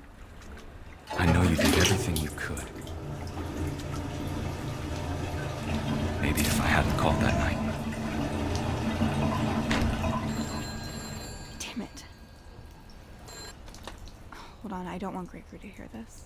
I know you did everything you could. Maybe if I hadn't called that night. Damn it. Hold on, I don't want Gregory to hear this.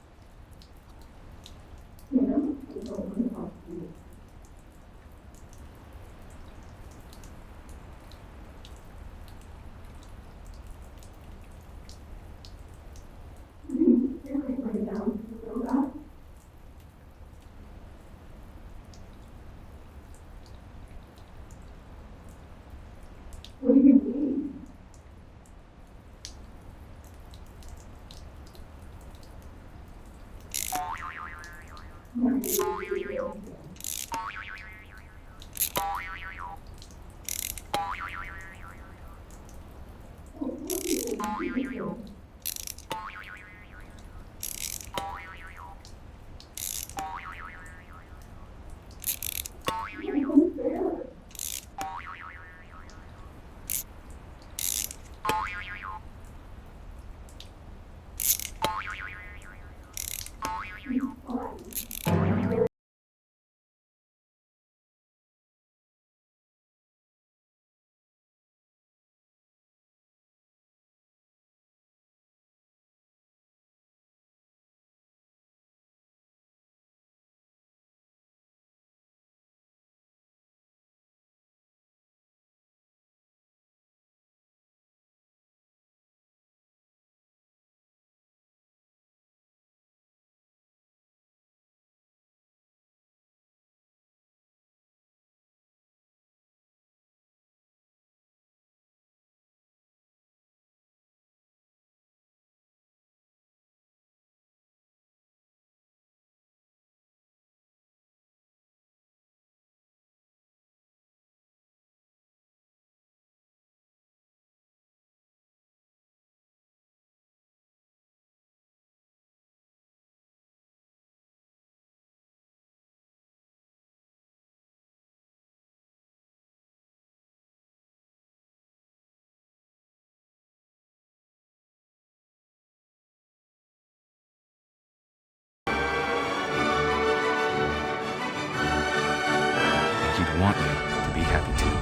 He'd want you to be happy too.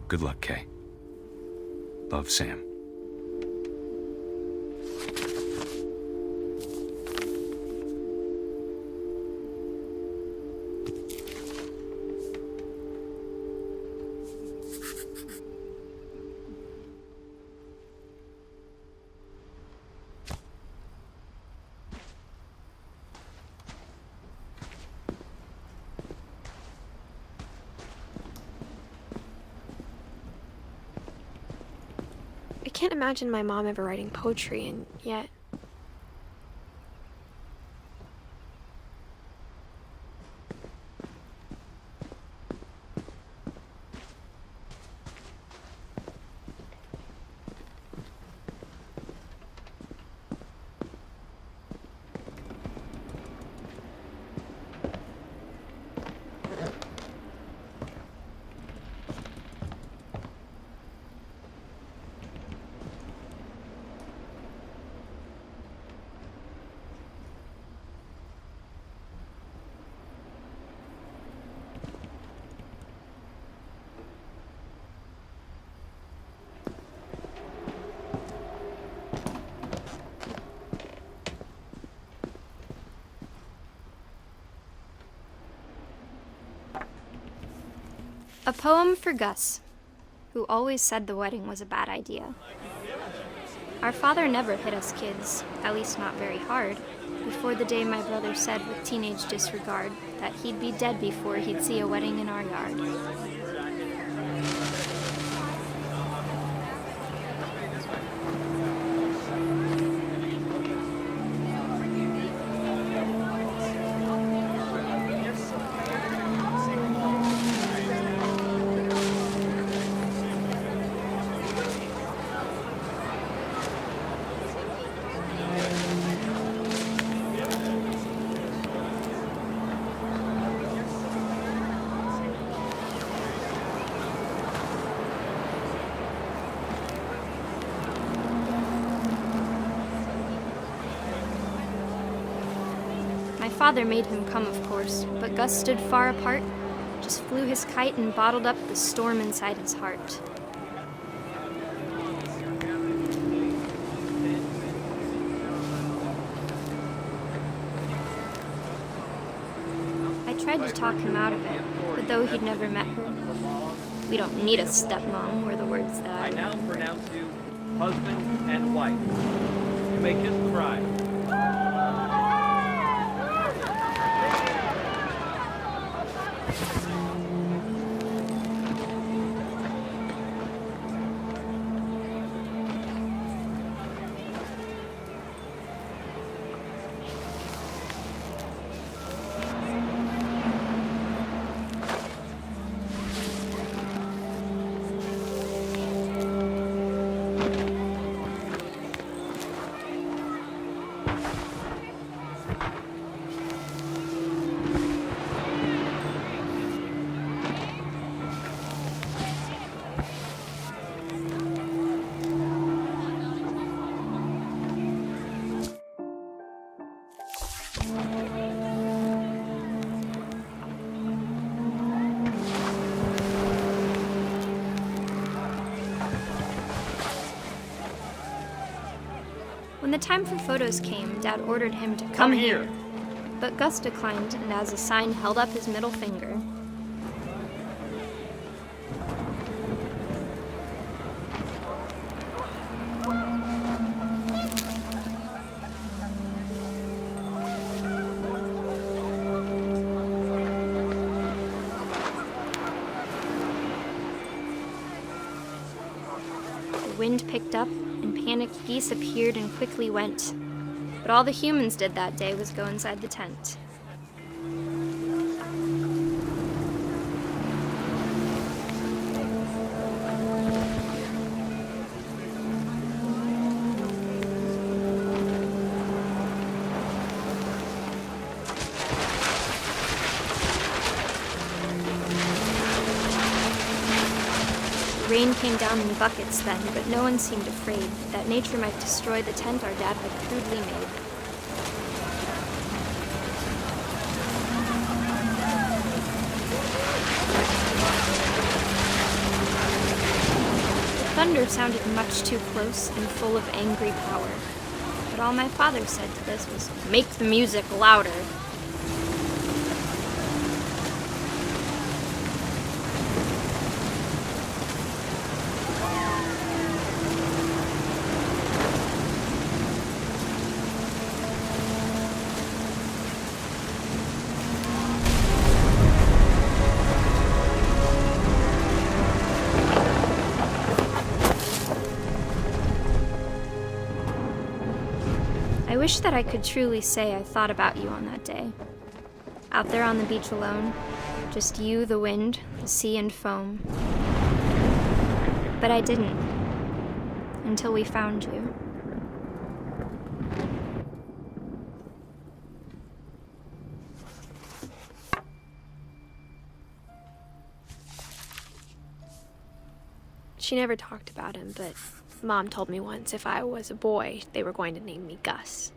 Good luck, Kay. Love, Sam. I can't imagine my mom ever writing poetry, and yet... A poem for Gus, who always said the wedding was a bad idea. Our father never hit us kids, at least not very hard, before the day my brother said with teenage disregard that he'd be dead before he'd see a wedding in our yard. My father made him come, of course, but Gus stood far apart, just flew his kite and bottled up the storm inside his heart. I tried to talk him out of it, but though he'd never met her, "We don't need a stepmom," were the words that I now pronounce you husband and wife. You may kiss the bride. When the time for photos came, Dad ordered him to Come here. But Gus declined, and as a sign held up his middle finger. The wind picked up, and panicked geese appeared and quickly went. But all the humans did that day was go inside the tent. Rain came down in buckets then, but no one seemed afraid that nature might destroy the tent our dad had crudely made. The thunder sounded much too close and full of angry power. But all my father said to this was, "Make the music louder." I wish that I could truly say I thought about you on that day. Out there on the beach alone, just you, the wind, the sea, and foam. But I didn't, until we found you. She never talked about him, but Mom told me once if I was a boy, they were going to name me Gus.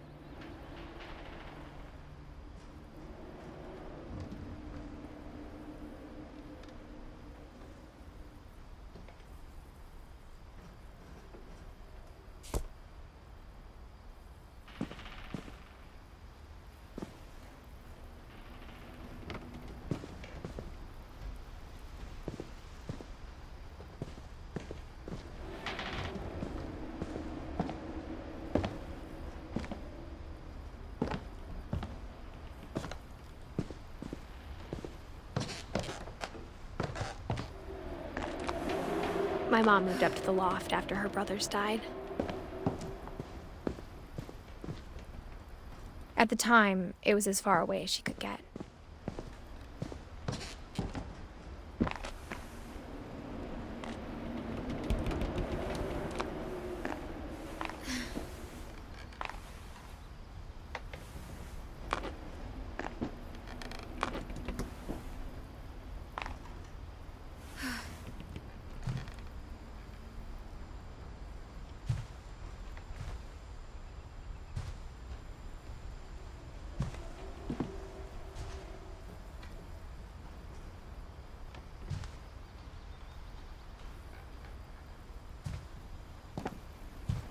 My mom moved up to the loft after her brothers died. At the time, it was as far away as she could get.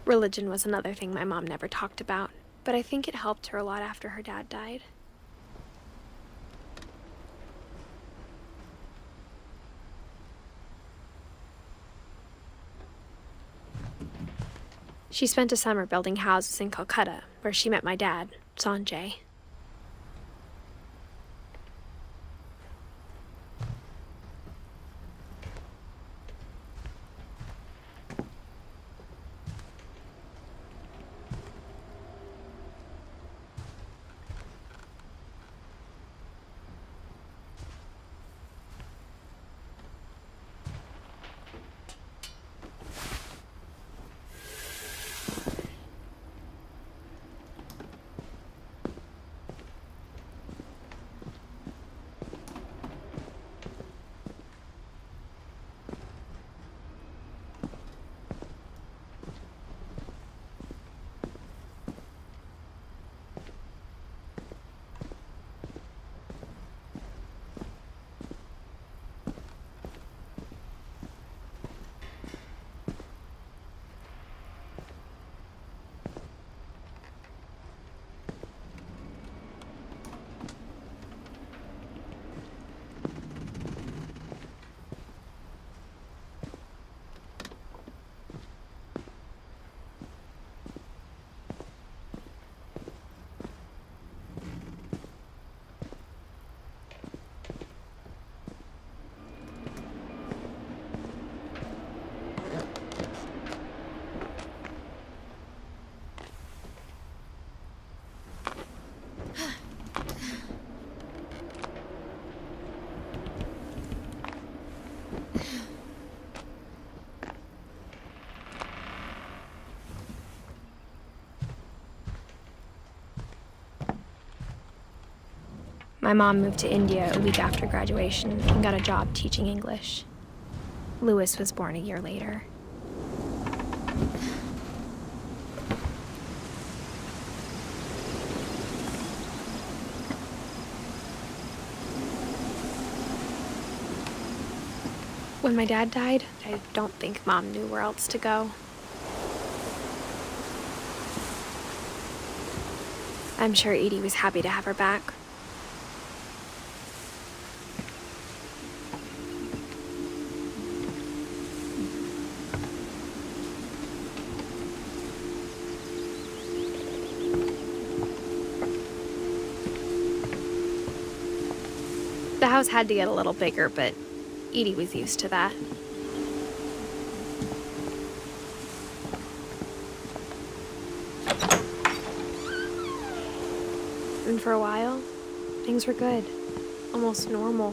Religion was another thing my mom never talked about, but I think it helped her a lot after her dad died. She spent a summer building houses in Calcutta, where she met my dad, Sanjay. My mom moved to India a week after graduation and got a job teaching English. Louis was born a year later. When my dad died, I don't think Mom knew where else to go. I'm sure Edie was happy to have her back. The house had to get a little bigger, but Edie was used to that. And for a while, things were good, almost normal.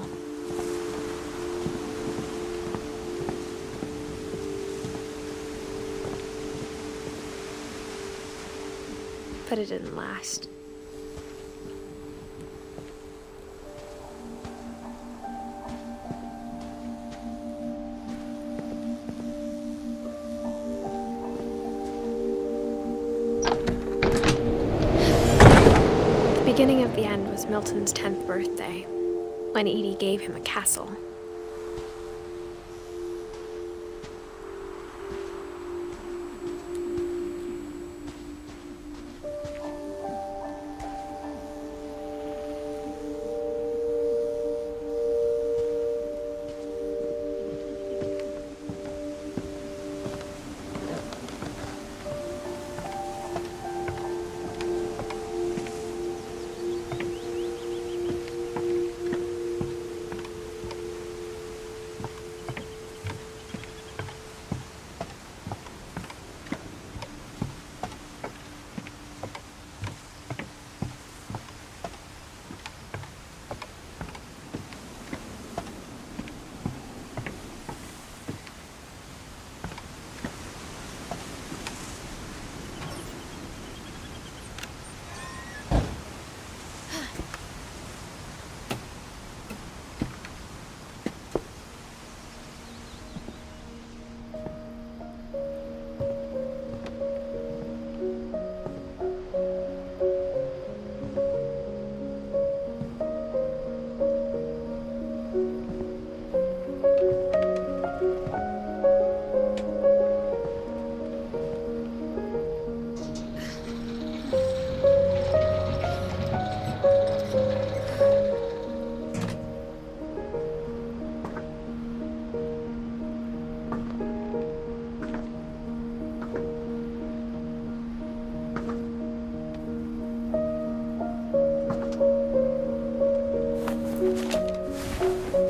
But it didn't last. The beginning of the end was Milton's 10th birthday, when Edie gave him a castle.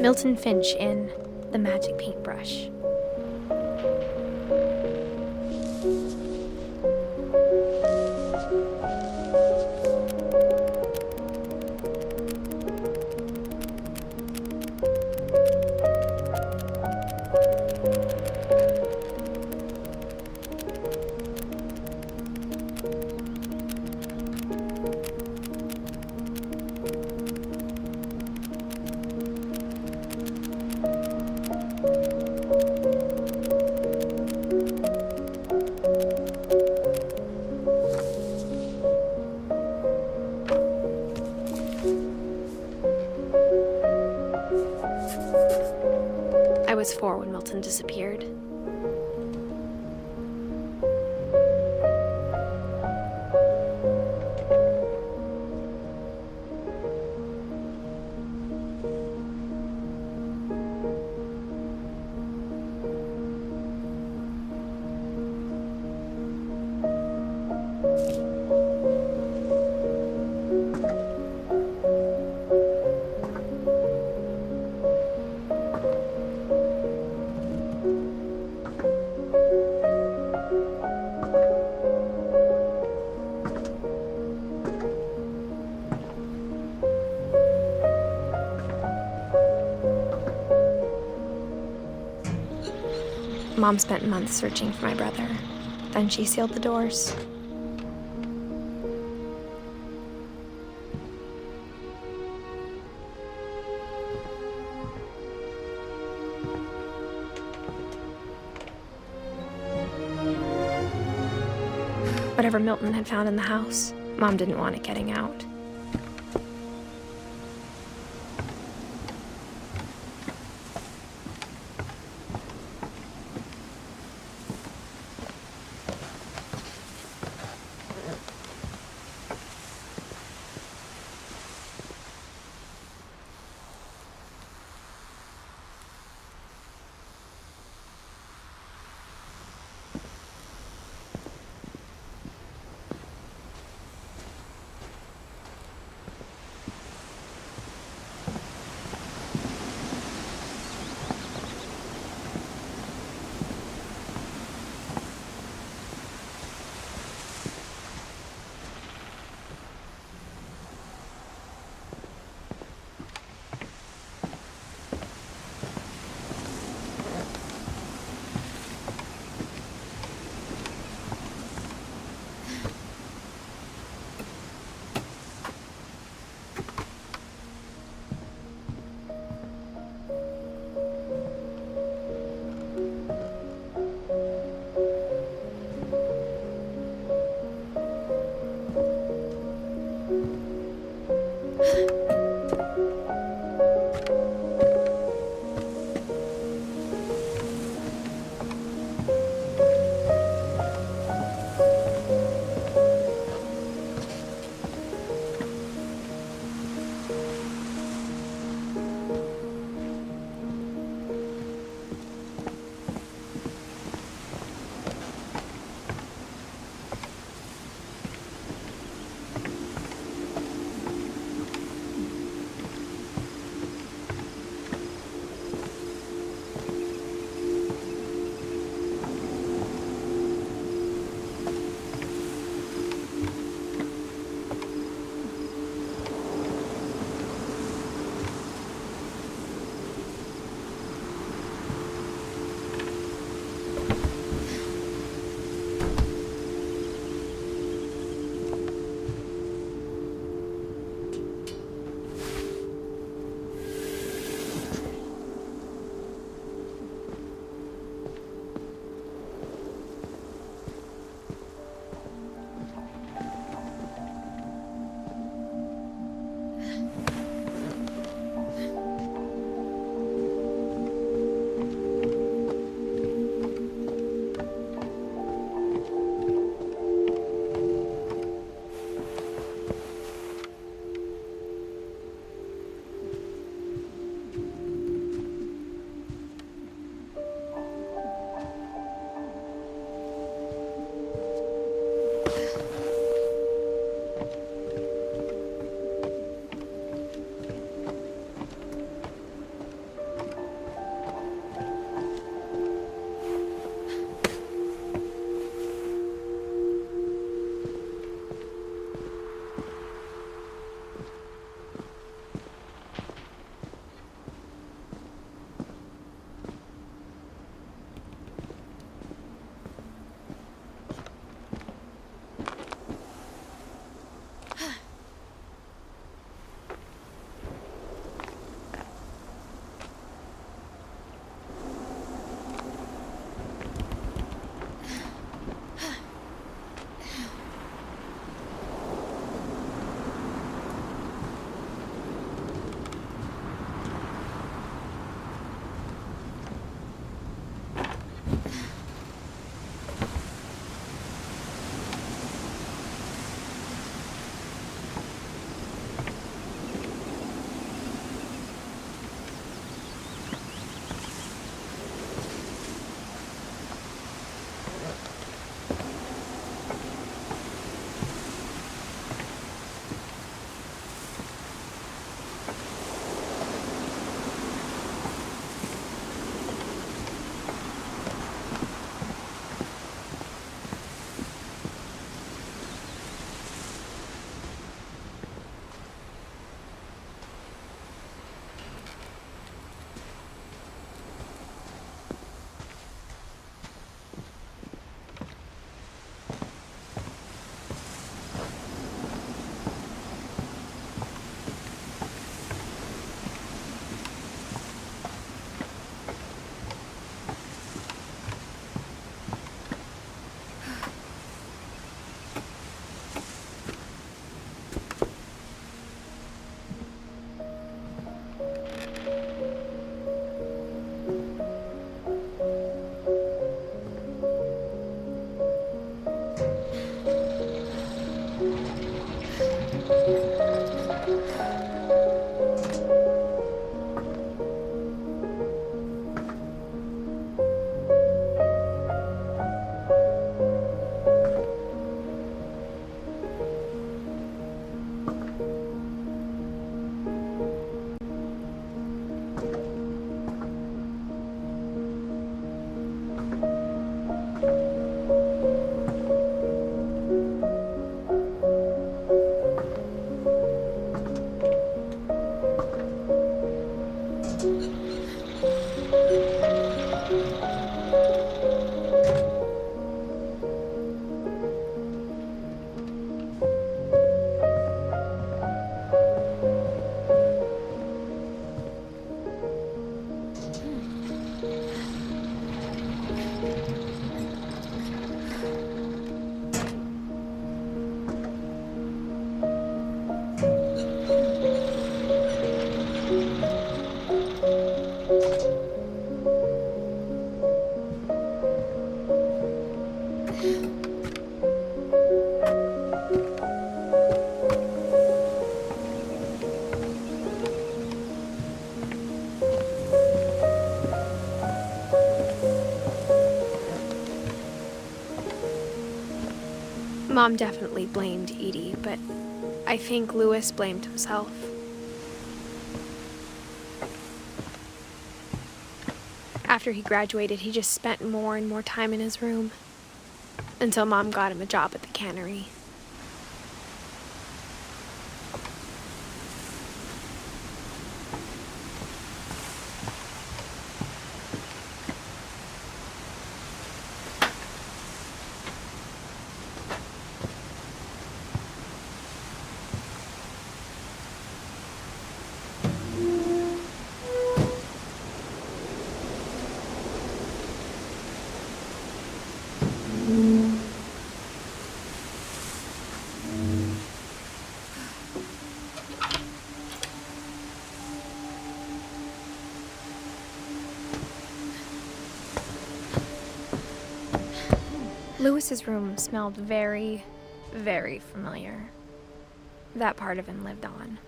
Milton Finch in The Magic Paintbrush. I was 4 when Milton disappeared. Mom spent months searching for my brother. Then she sealed the doors. Whatever Milton had found in the house, Mom didn't want it getting out. Mom definitely blamed Edie, but I think Louis blamed himself. After he graduated, he just spent more and more time in his room, until Mom got him a job at the cannery. Louis's room smelled very, very familiar. That part of him lived on.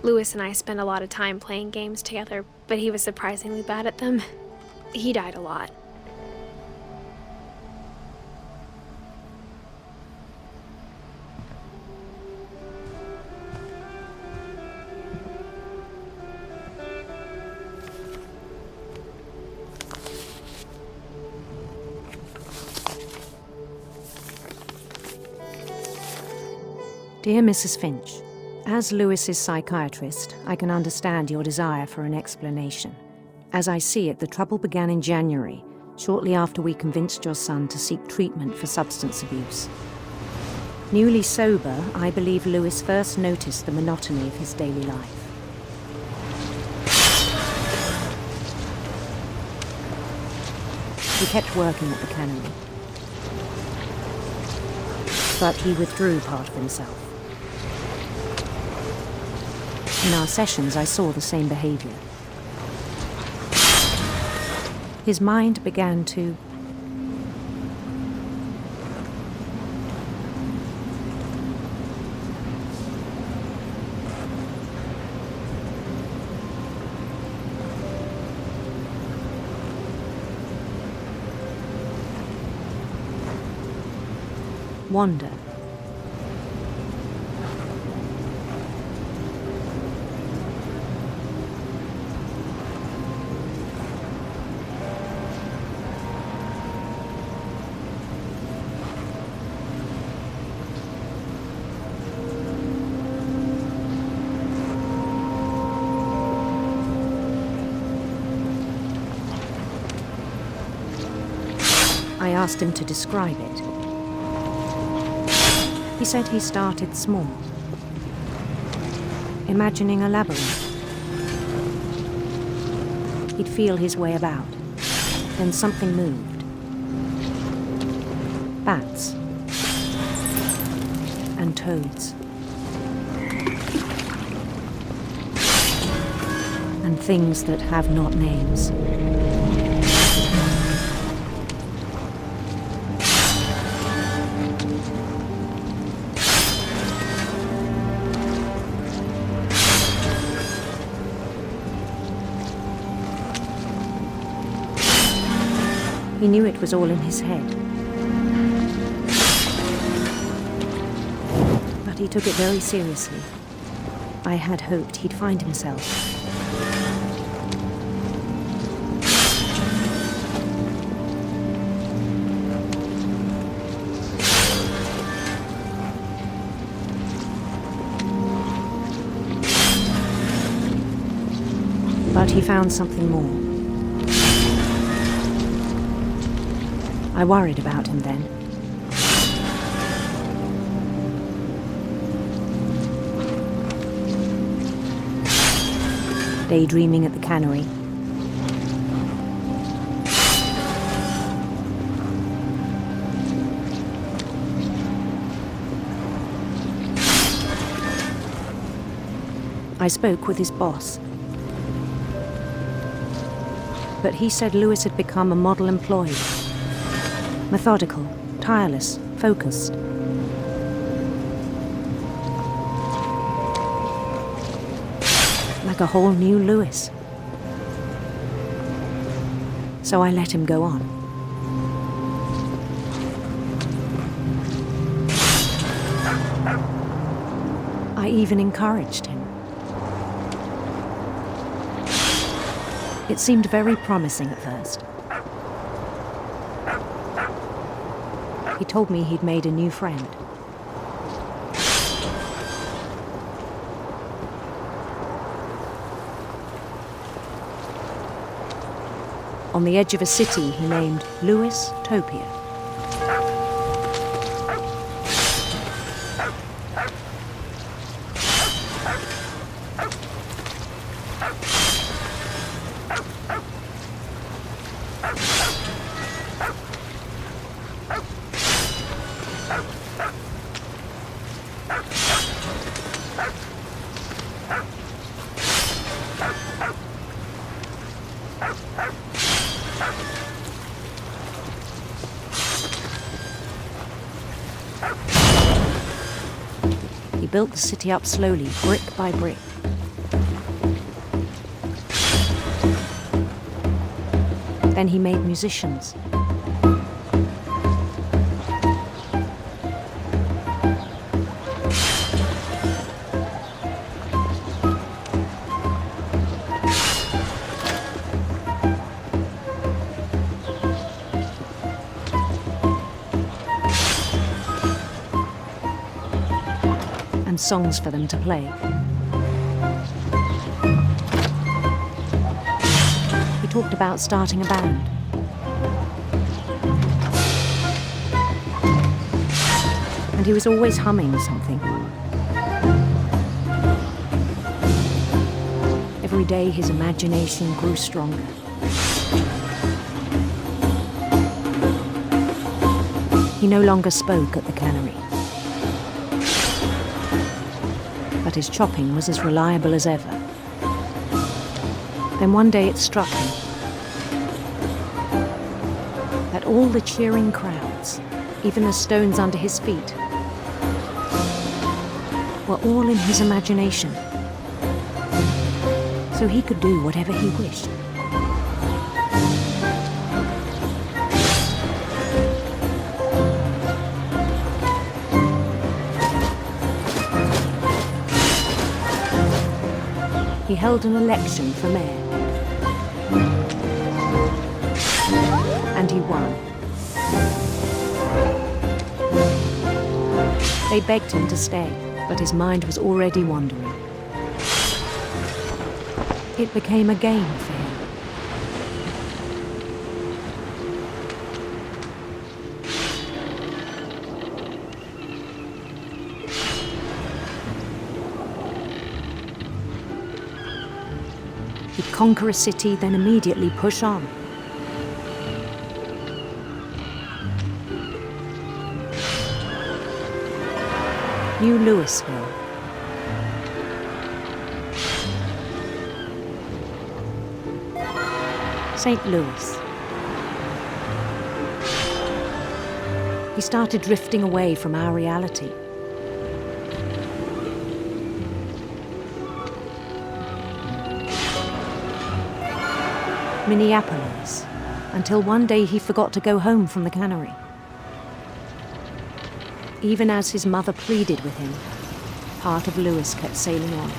Louis and I spent a lot of time playing games together, but he was surprisingly bad at them. He died a lot. Dear Mrs. Finch, as Louis's psychiatrist, I can understand your desire for an explanation. As I see it, the trouble began in January, shortly after we convinced your son to seek treatment for substance abuse. Newly sober, I believe Louis first noticed the monotony of his daily life. He kept working at the cannery, but he withdrew part of himself. In our sessions, I saw the same behavior. His mind began to wander. I asked him to describe it. He said he started small, imagining a labyrinth. He'd feel his way about, then something moved. Bats and toads and things that have not names. He knew it was all in his head. But he took it very seriously. I had hoped he'd find himself. But he found something more. I worried about him then. Daydreaming at the cannery. I spoke with his boss. But he said Louis had become a model employee. Methodical, tireless, focused. Like a whole new Louis. so I let him go on. I even encouraged him. It seemed very promising at first. He told me he'd made a new friend. On the edge of a city he named Louis Topia. He built the city up slowly, brick by brick. Then he made musicians. And songs for them to play. He talked about starting a band. And he was always humming something. Every day his imagination grew stronger. He no longer spoke at the cannery. But his chopping was as reliable as ever. Then one day it struck him that all the cheering crowds, even the stones under his feet, were all in his imagination, so he could do whatever he wished. He held an election for mayor. And he won. They begged him to stay, but his mind was already wandering. It became a game for him. He'd conquer a city, then immediately push on. New Louisville. St. Louis. He started drifting away from our reality. Minneapolis, until one day he forgot to go home from the cannery. Even as his mother pleaded with him, part of Louis kept sailing on.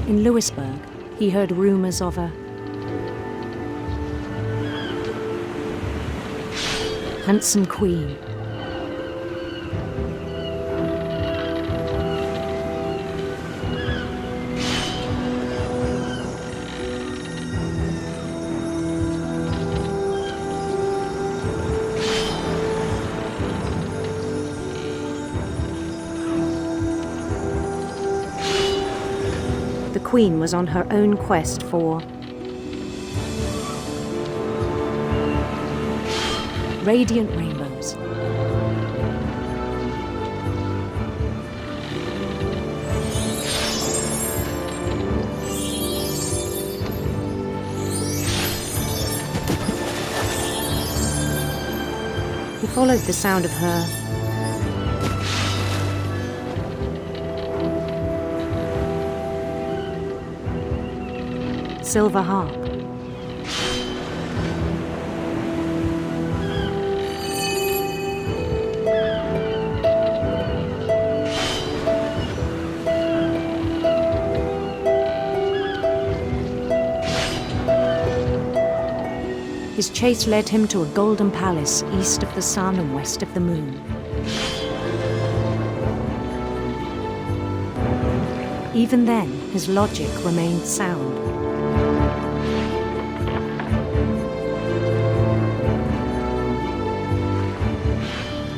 In Louisburg, he heard rumors of a handsome queen. The queen was on her own quest for radiant rainbows. followed the sound of her silver harp. His chase led him to a golden palace east of the sun and west of the moon. Even then, his logic remained sound.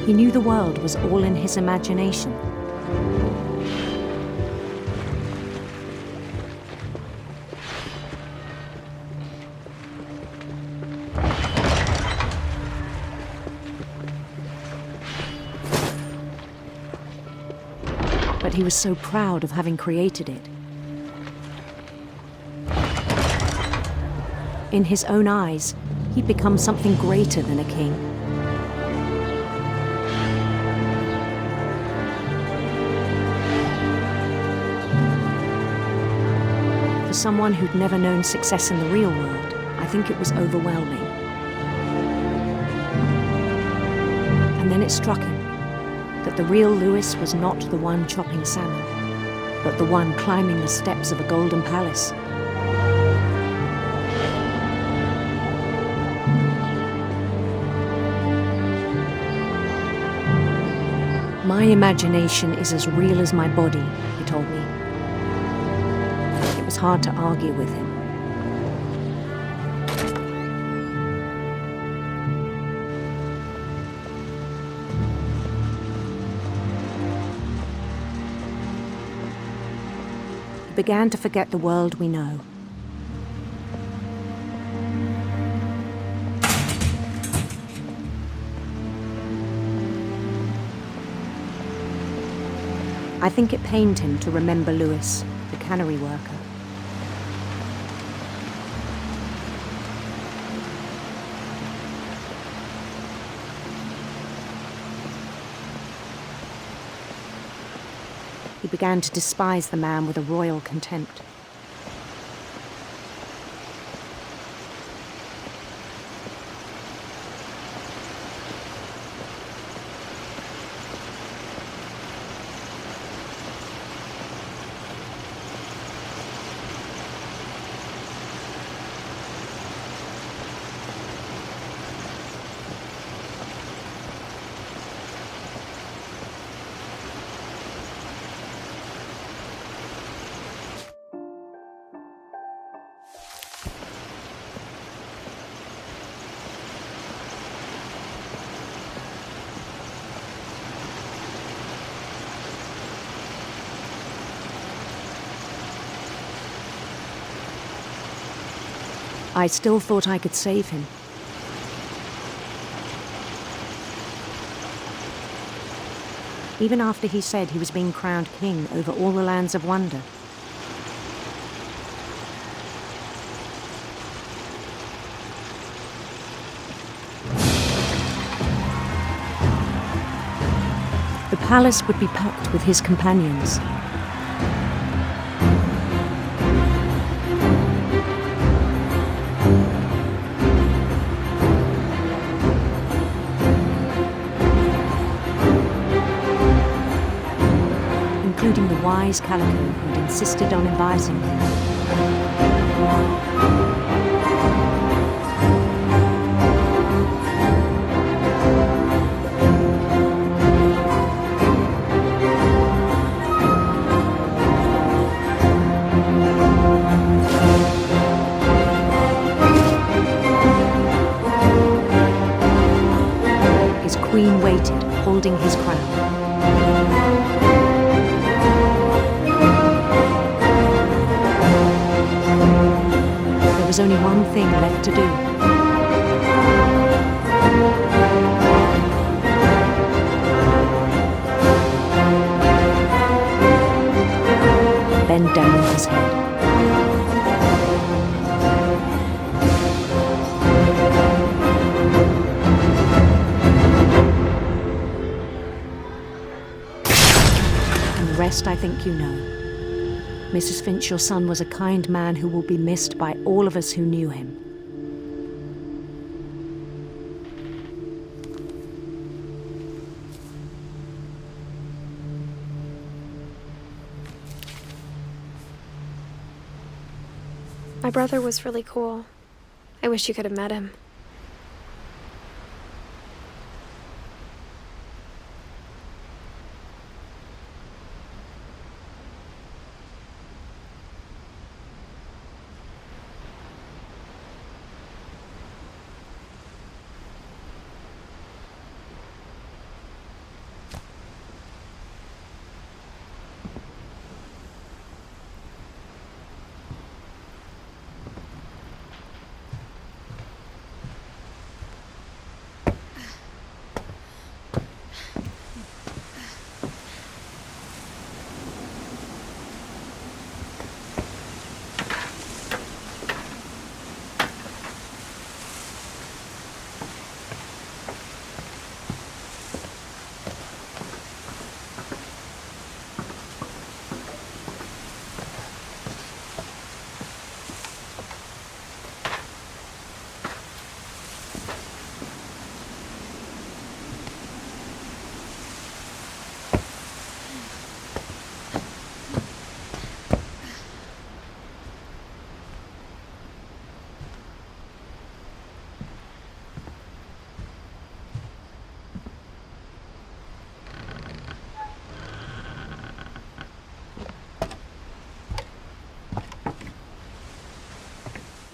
He knew the world was all in his imagination. But he was so proud of having created it. In his own eyes, he'd become something greater than a king. For someone who'd never known success in the real world, I think it was overwhelming. And then it struck him that the real Louis was not the one chopping salmon, but the one climbing the steps of a golden palace. My imagination is as real as my body, he told me. It was hard to argue with him. He began to forget the world we know. I think it pained him to remember Louis, the cannery worker. He began to despise the man with a royal contempt. I still thought I could save him. Even after he said he was being crowned king over all the lands of wonder. The palace would be packed with his companions. Including the wise Calico who'd insisted on advising him. His queen waited, holding his crown. There was only one thing left to do. Bend down his head. And the rest I think you know. Mrs. Finch, your son was a kind man who will be missed by all of us who knew him. My brother was really cool. I wish you could have met him.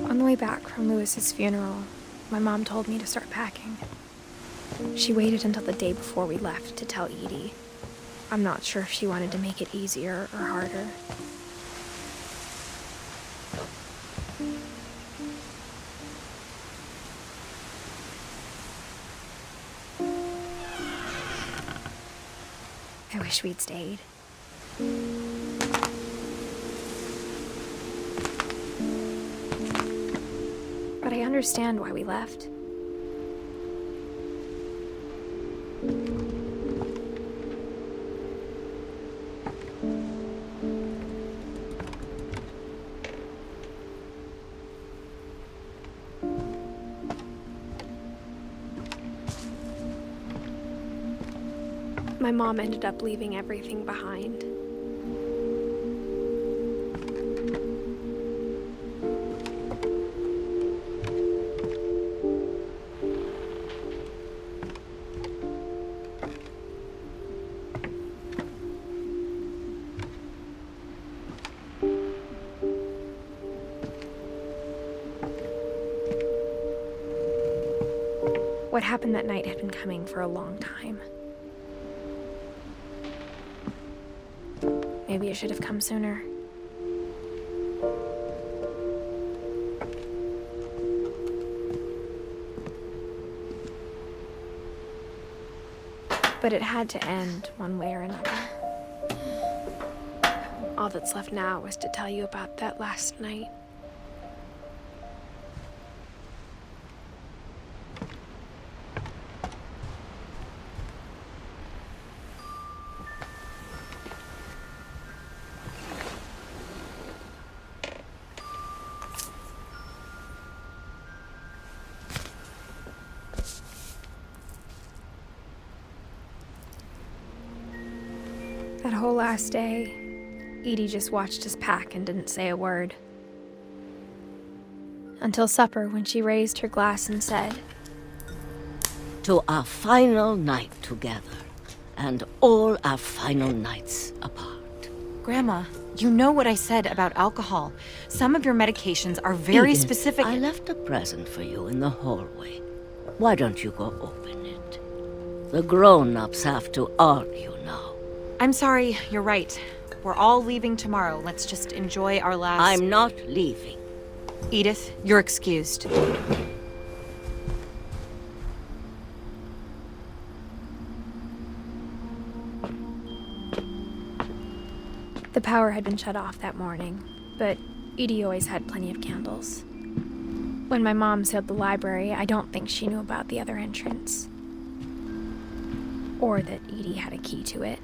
On the way back from Lewis's funeral, my mom told me to start packing. She waited until the day before we left to tell Edie. I'm not sure if she wanted to make it easier or harder. I wish we'd stayed. But I understand why we left. My mom ended up leaving everything behind. What happened that night had been coming for a long time. Maybe it should have come sooner. But it had to end one way or another. All that's left now is to tell you about that last night. That whole last day, Edie just watched us pack and didn't say a word. Until supper, when she raised her glass and said, "To our final night together, and all our final nights apart." Grandma, you know what I said about alcohol. Some of your medications are very Edith, specific. I left a present for you in the hallway. Why don't you go open it? The grown-ups have to argue now. I'm sorry, you're right. We're all leaving tomorrow. Let's just enjoy our last... I'm not leaving. Edith, you're excused. The power had been shut off that morning, but Edie always had plenty of candles. When my mom sealed the library, I don't think she knew about the other entrance. Or that Edie had a key to it.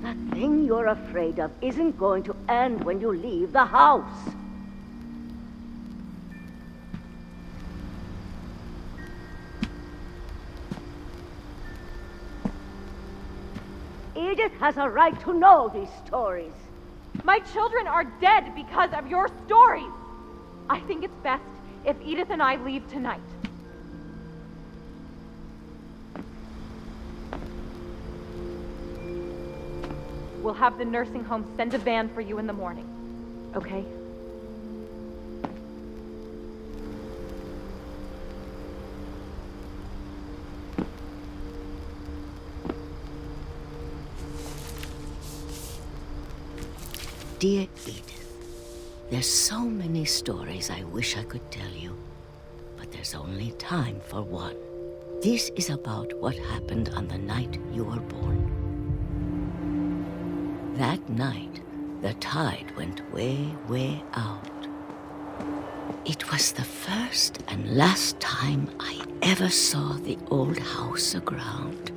The thing you're afraid of isn't going to end when you leave the house. Edith has a right to know these stories. My children are dead because of your stories. I think it's best if Edith and I leave tonight. We'll have the nursing home send a van for you in the morning, okay? Dear Edith, there's so many stories I wish I could tell you, but there's only time for one. This is about what happened on the night you were born. That night, the tide went way, way out. It was the first and last time I ever saw the old house aground.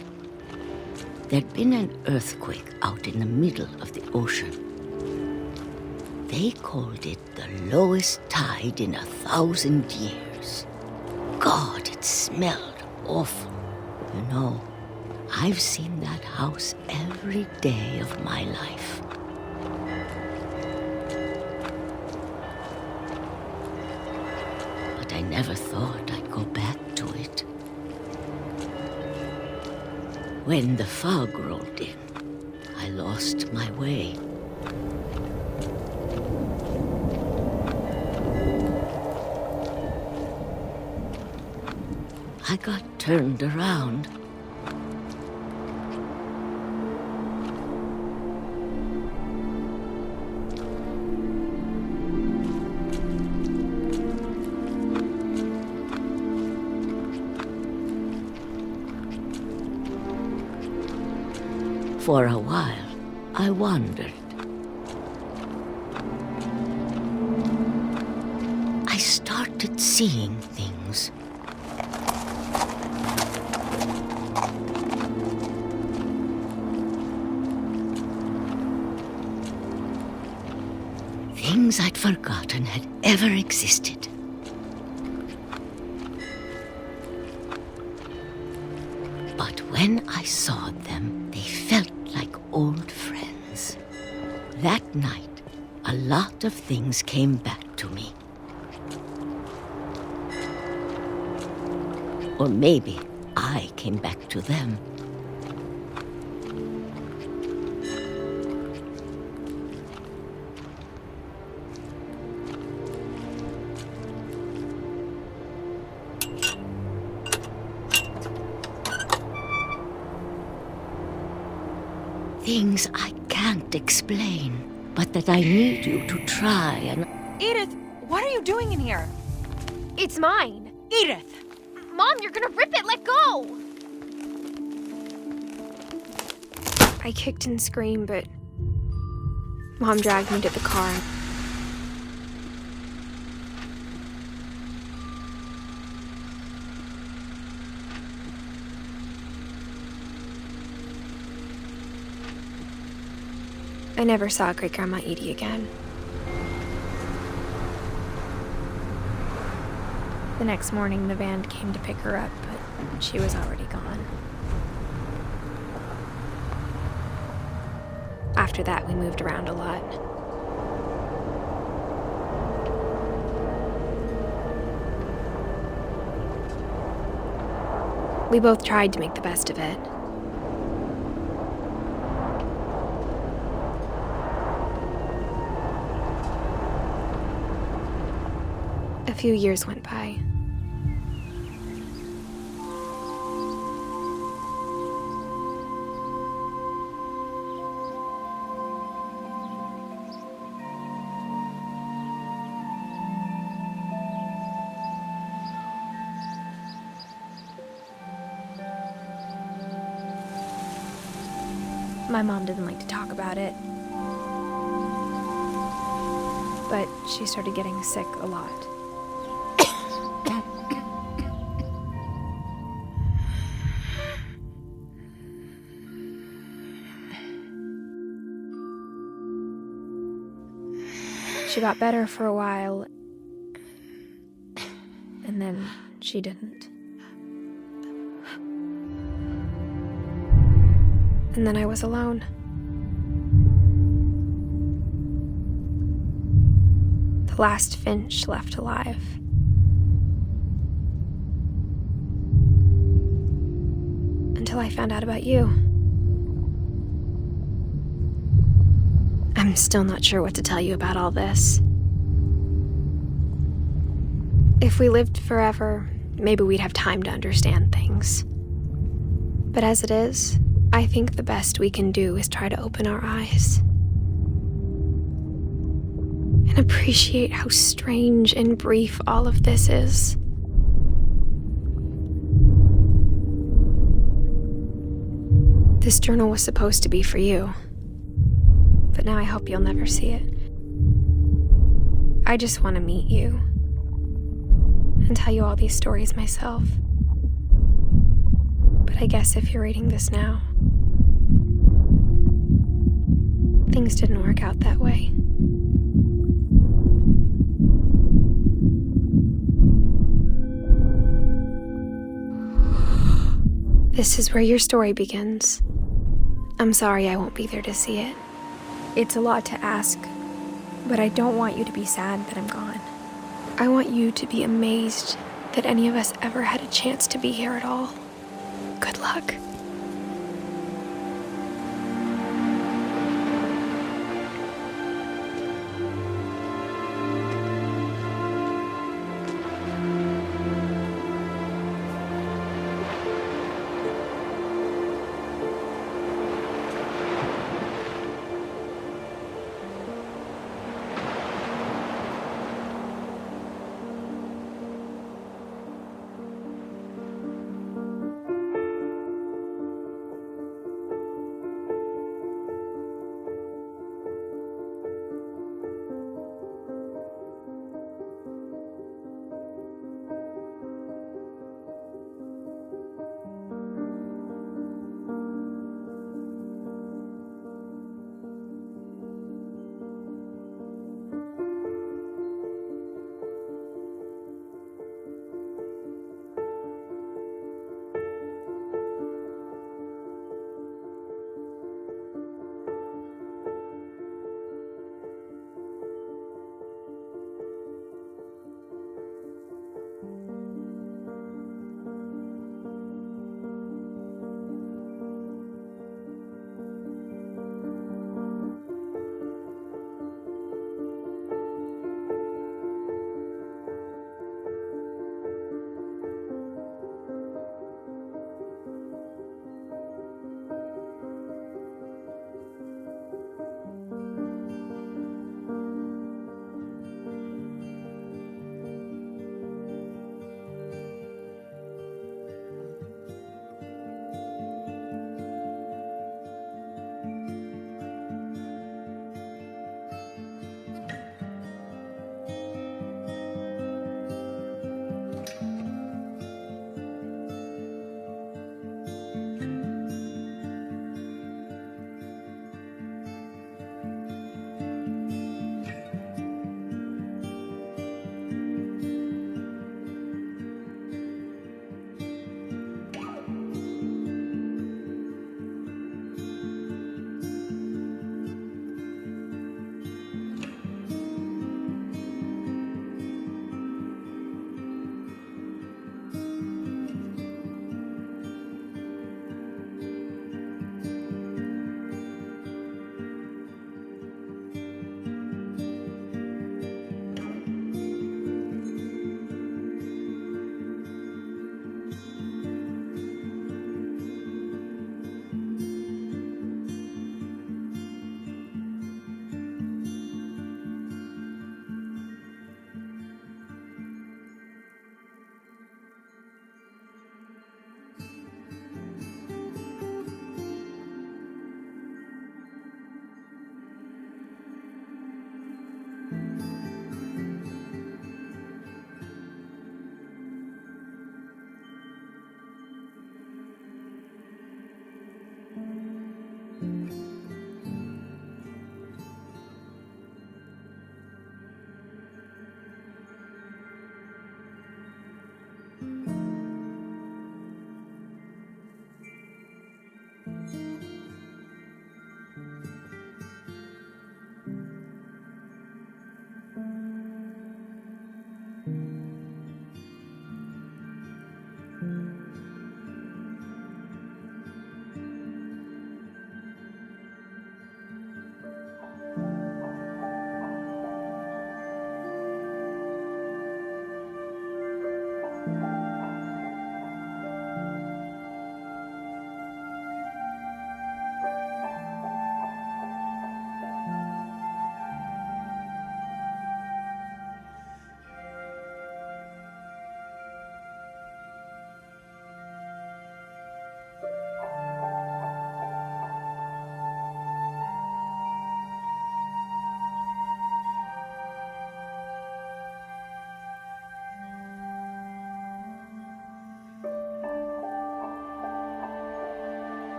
There'd been an earthquake out in the middle of the ocean. They called it the lowest tide in 1,000 years. God, it smelled awful. You know, I've seen that house every day of my life. But I never thought I'd go back to it. When the fog rolled in, I lost my way. I got turned around. For a while, I wandered. I started seeing things. Things I'd forgotten had ever existed. But when I saw them, they felt like old friends. That night, a lot of things came back to me. Or maybe I came back to them. Things I can't explain, but that I need you to try and... Edith, what are you doing in here? It's mine. Edith! Mom, you're gonna rip it! Let go! I kicked and screamed, but Mom dragged me to the car. I never saw Great-Grandma Edie again. The next morning, the van came to pick her up, but she was already gone. After that, we moved around a lot. We both tried to make the best of it. A few years went by. My mom didn't like to talk about it. but she started getting sick a lot. She got better for a while, and then she didn't. And then I was alone. The last Finch left alive. Until I found out about you. I'm still not sure what to tell you about all this. If we lived forever, maybe we'd have time to understand things. But as it is, I think the best we can do is try to open our eyes and appreciate how strange and brief all of this is. This journal was supposed to be for you, but now I hope you'll never see it. I just want to meet you and tell you all these stories myself. But I guess if you're reading this now, things didn't work out that way. This is where your story begins. I'm sorry I won't be there to see it. It's a lot to ask, but I don't want you to be sad that I'm gone. I want you to be amazed that any of us ever had a chance to be here at all. Good luck.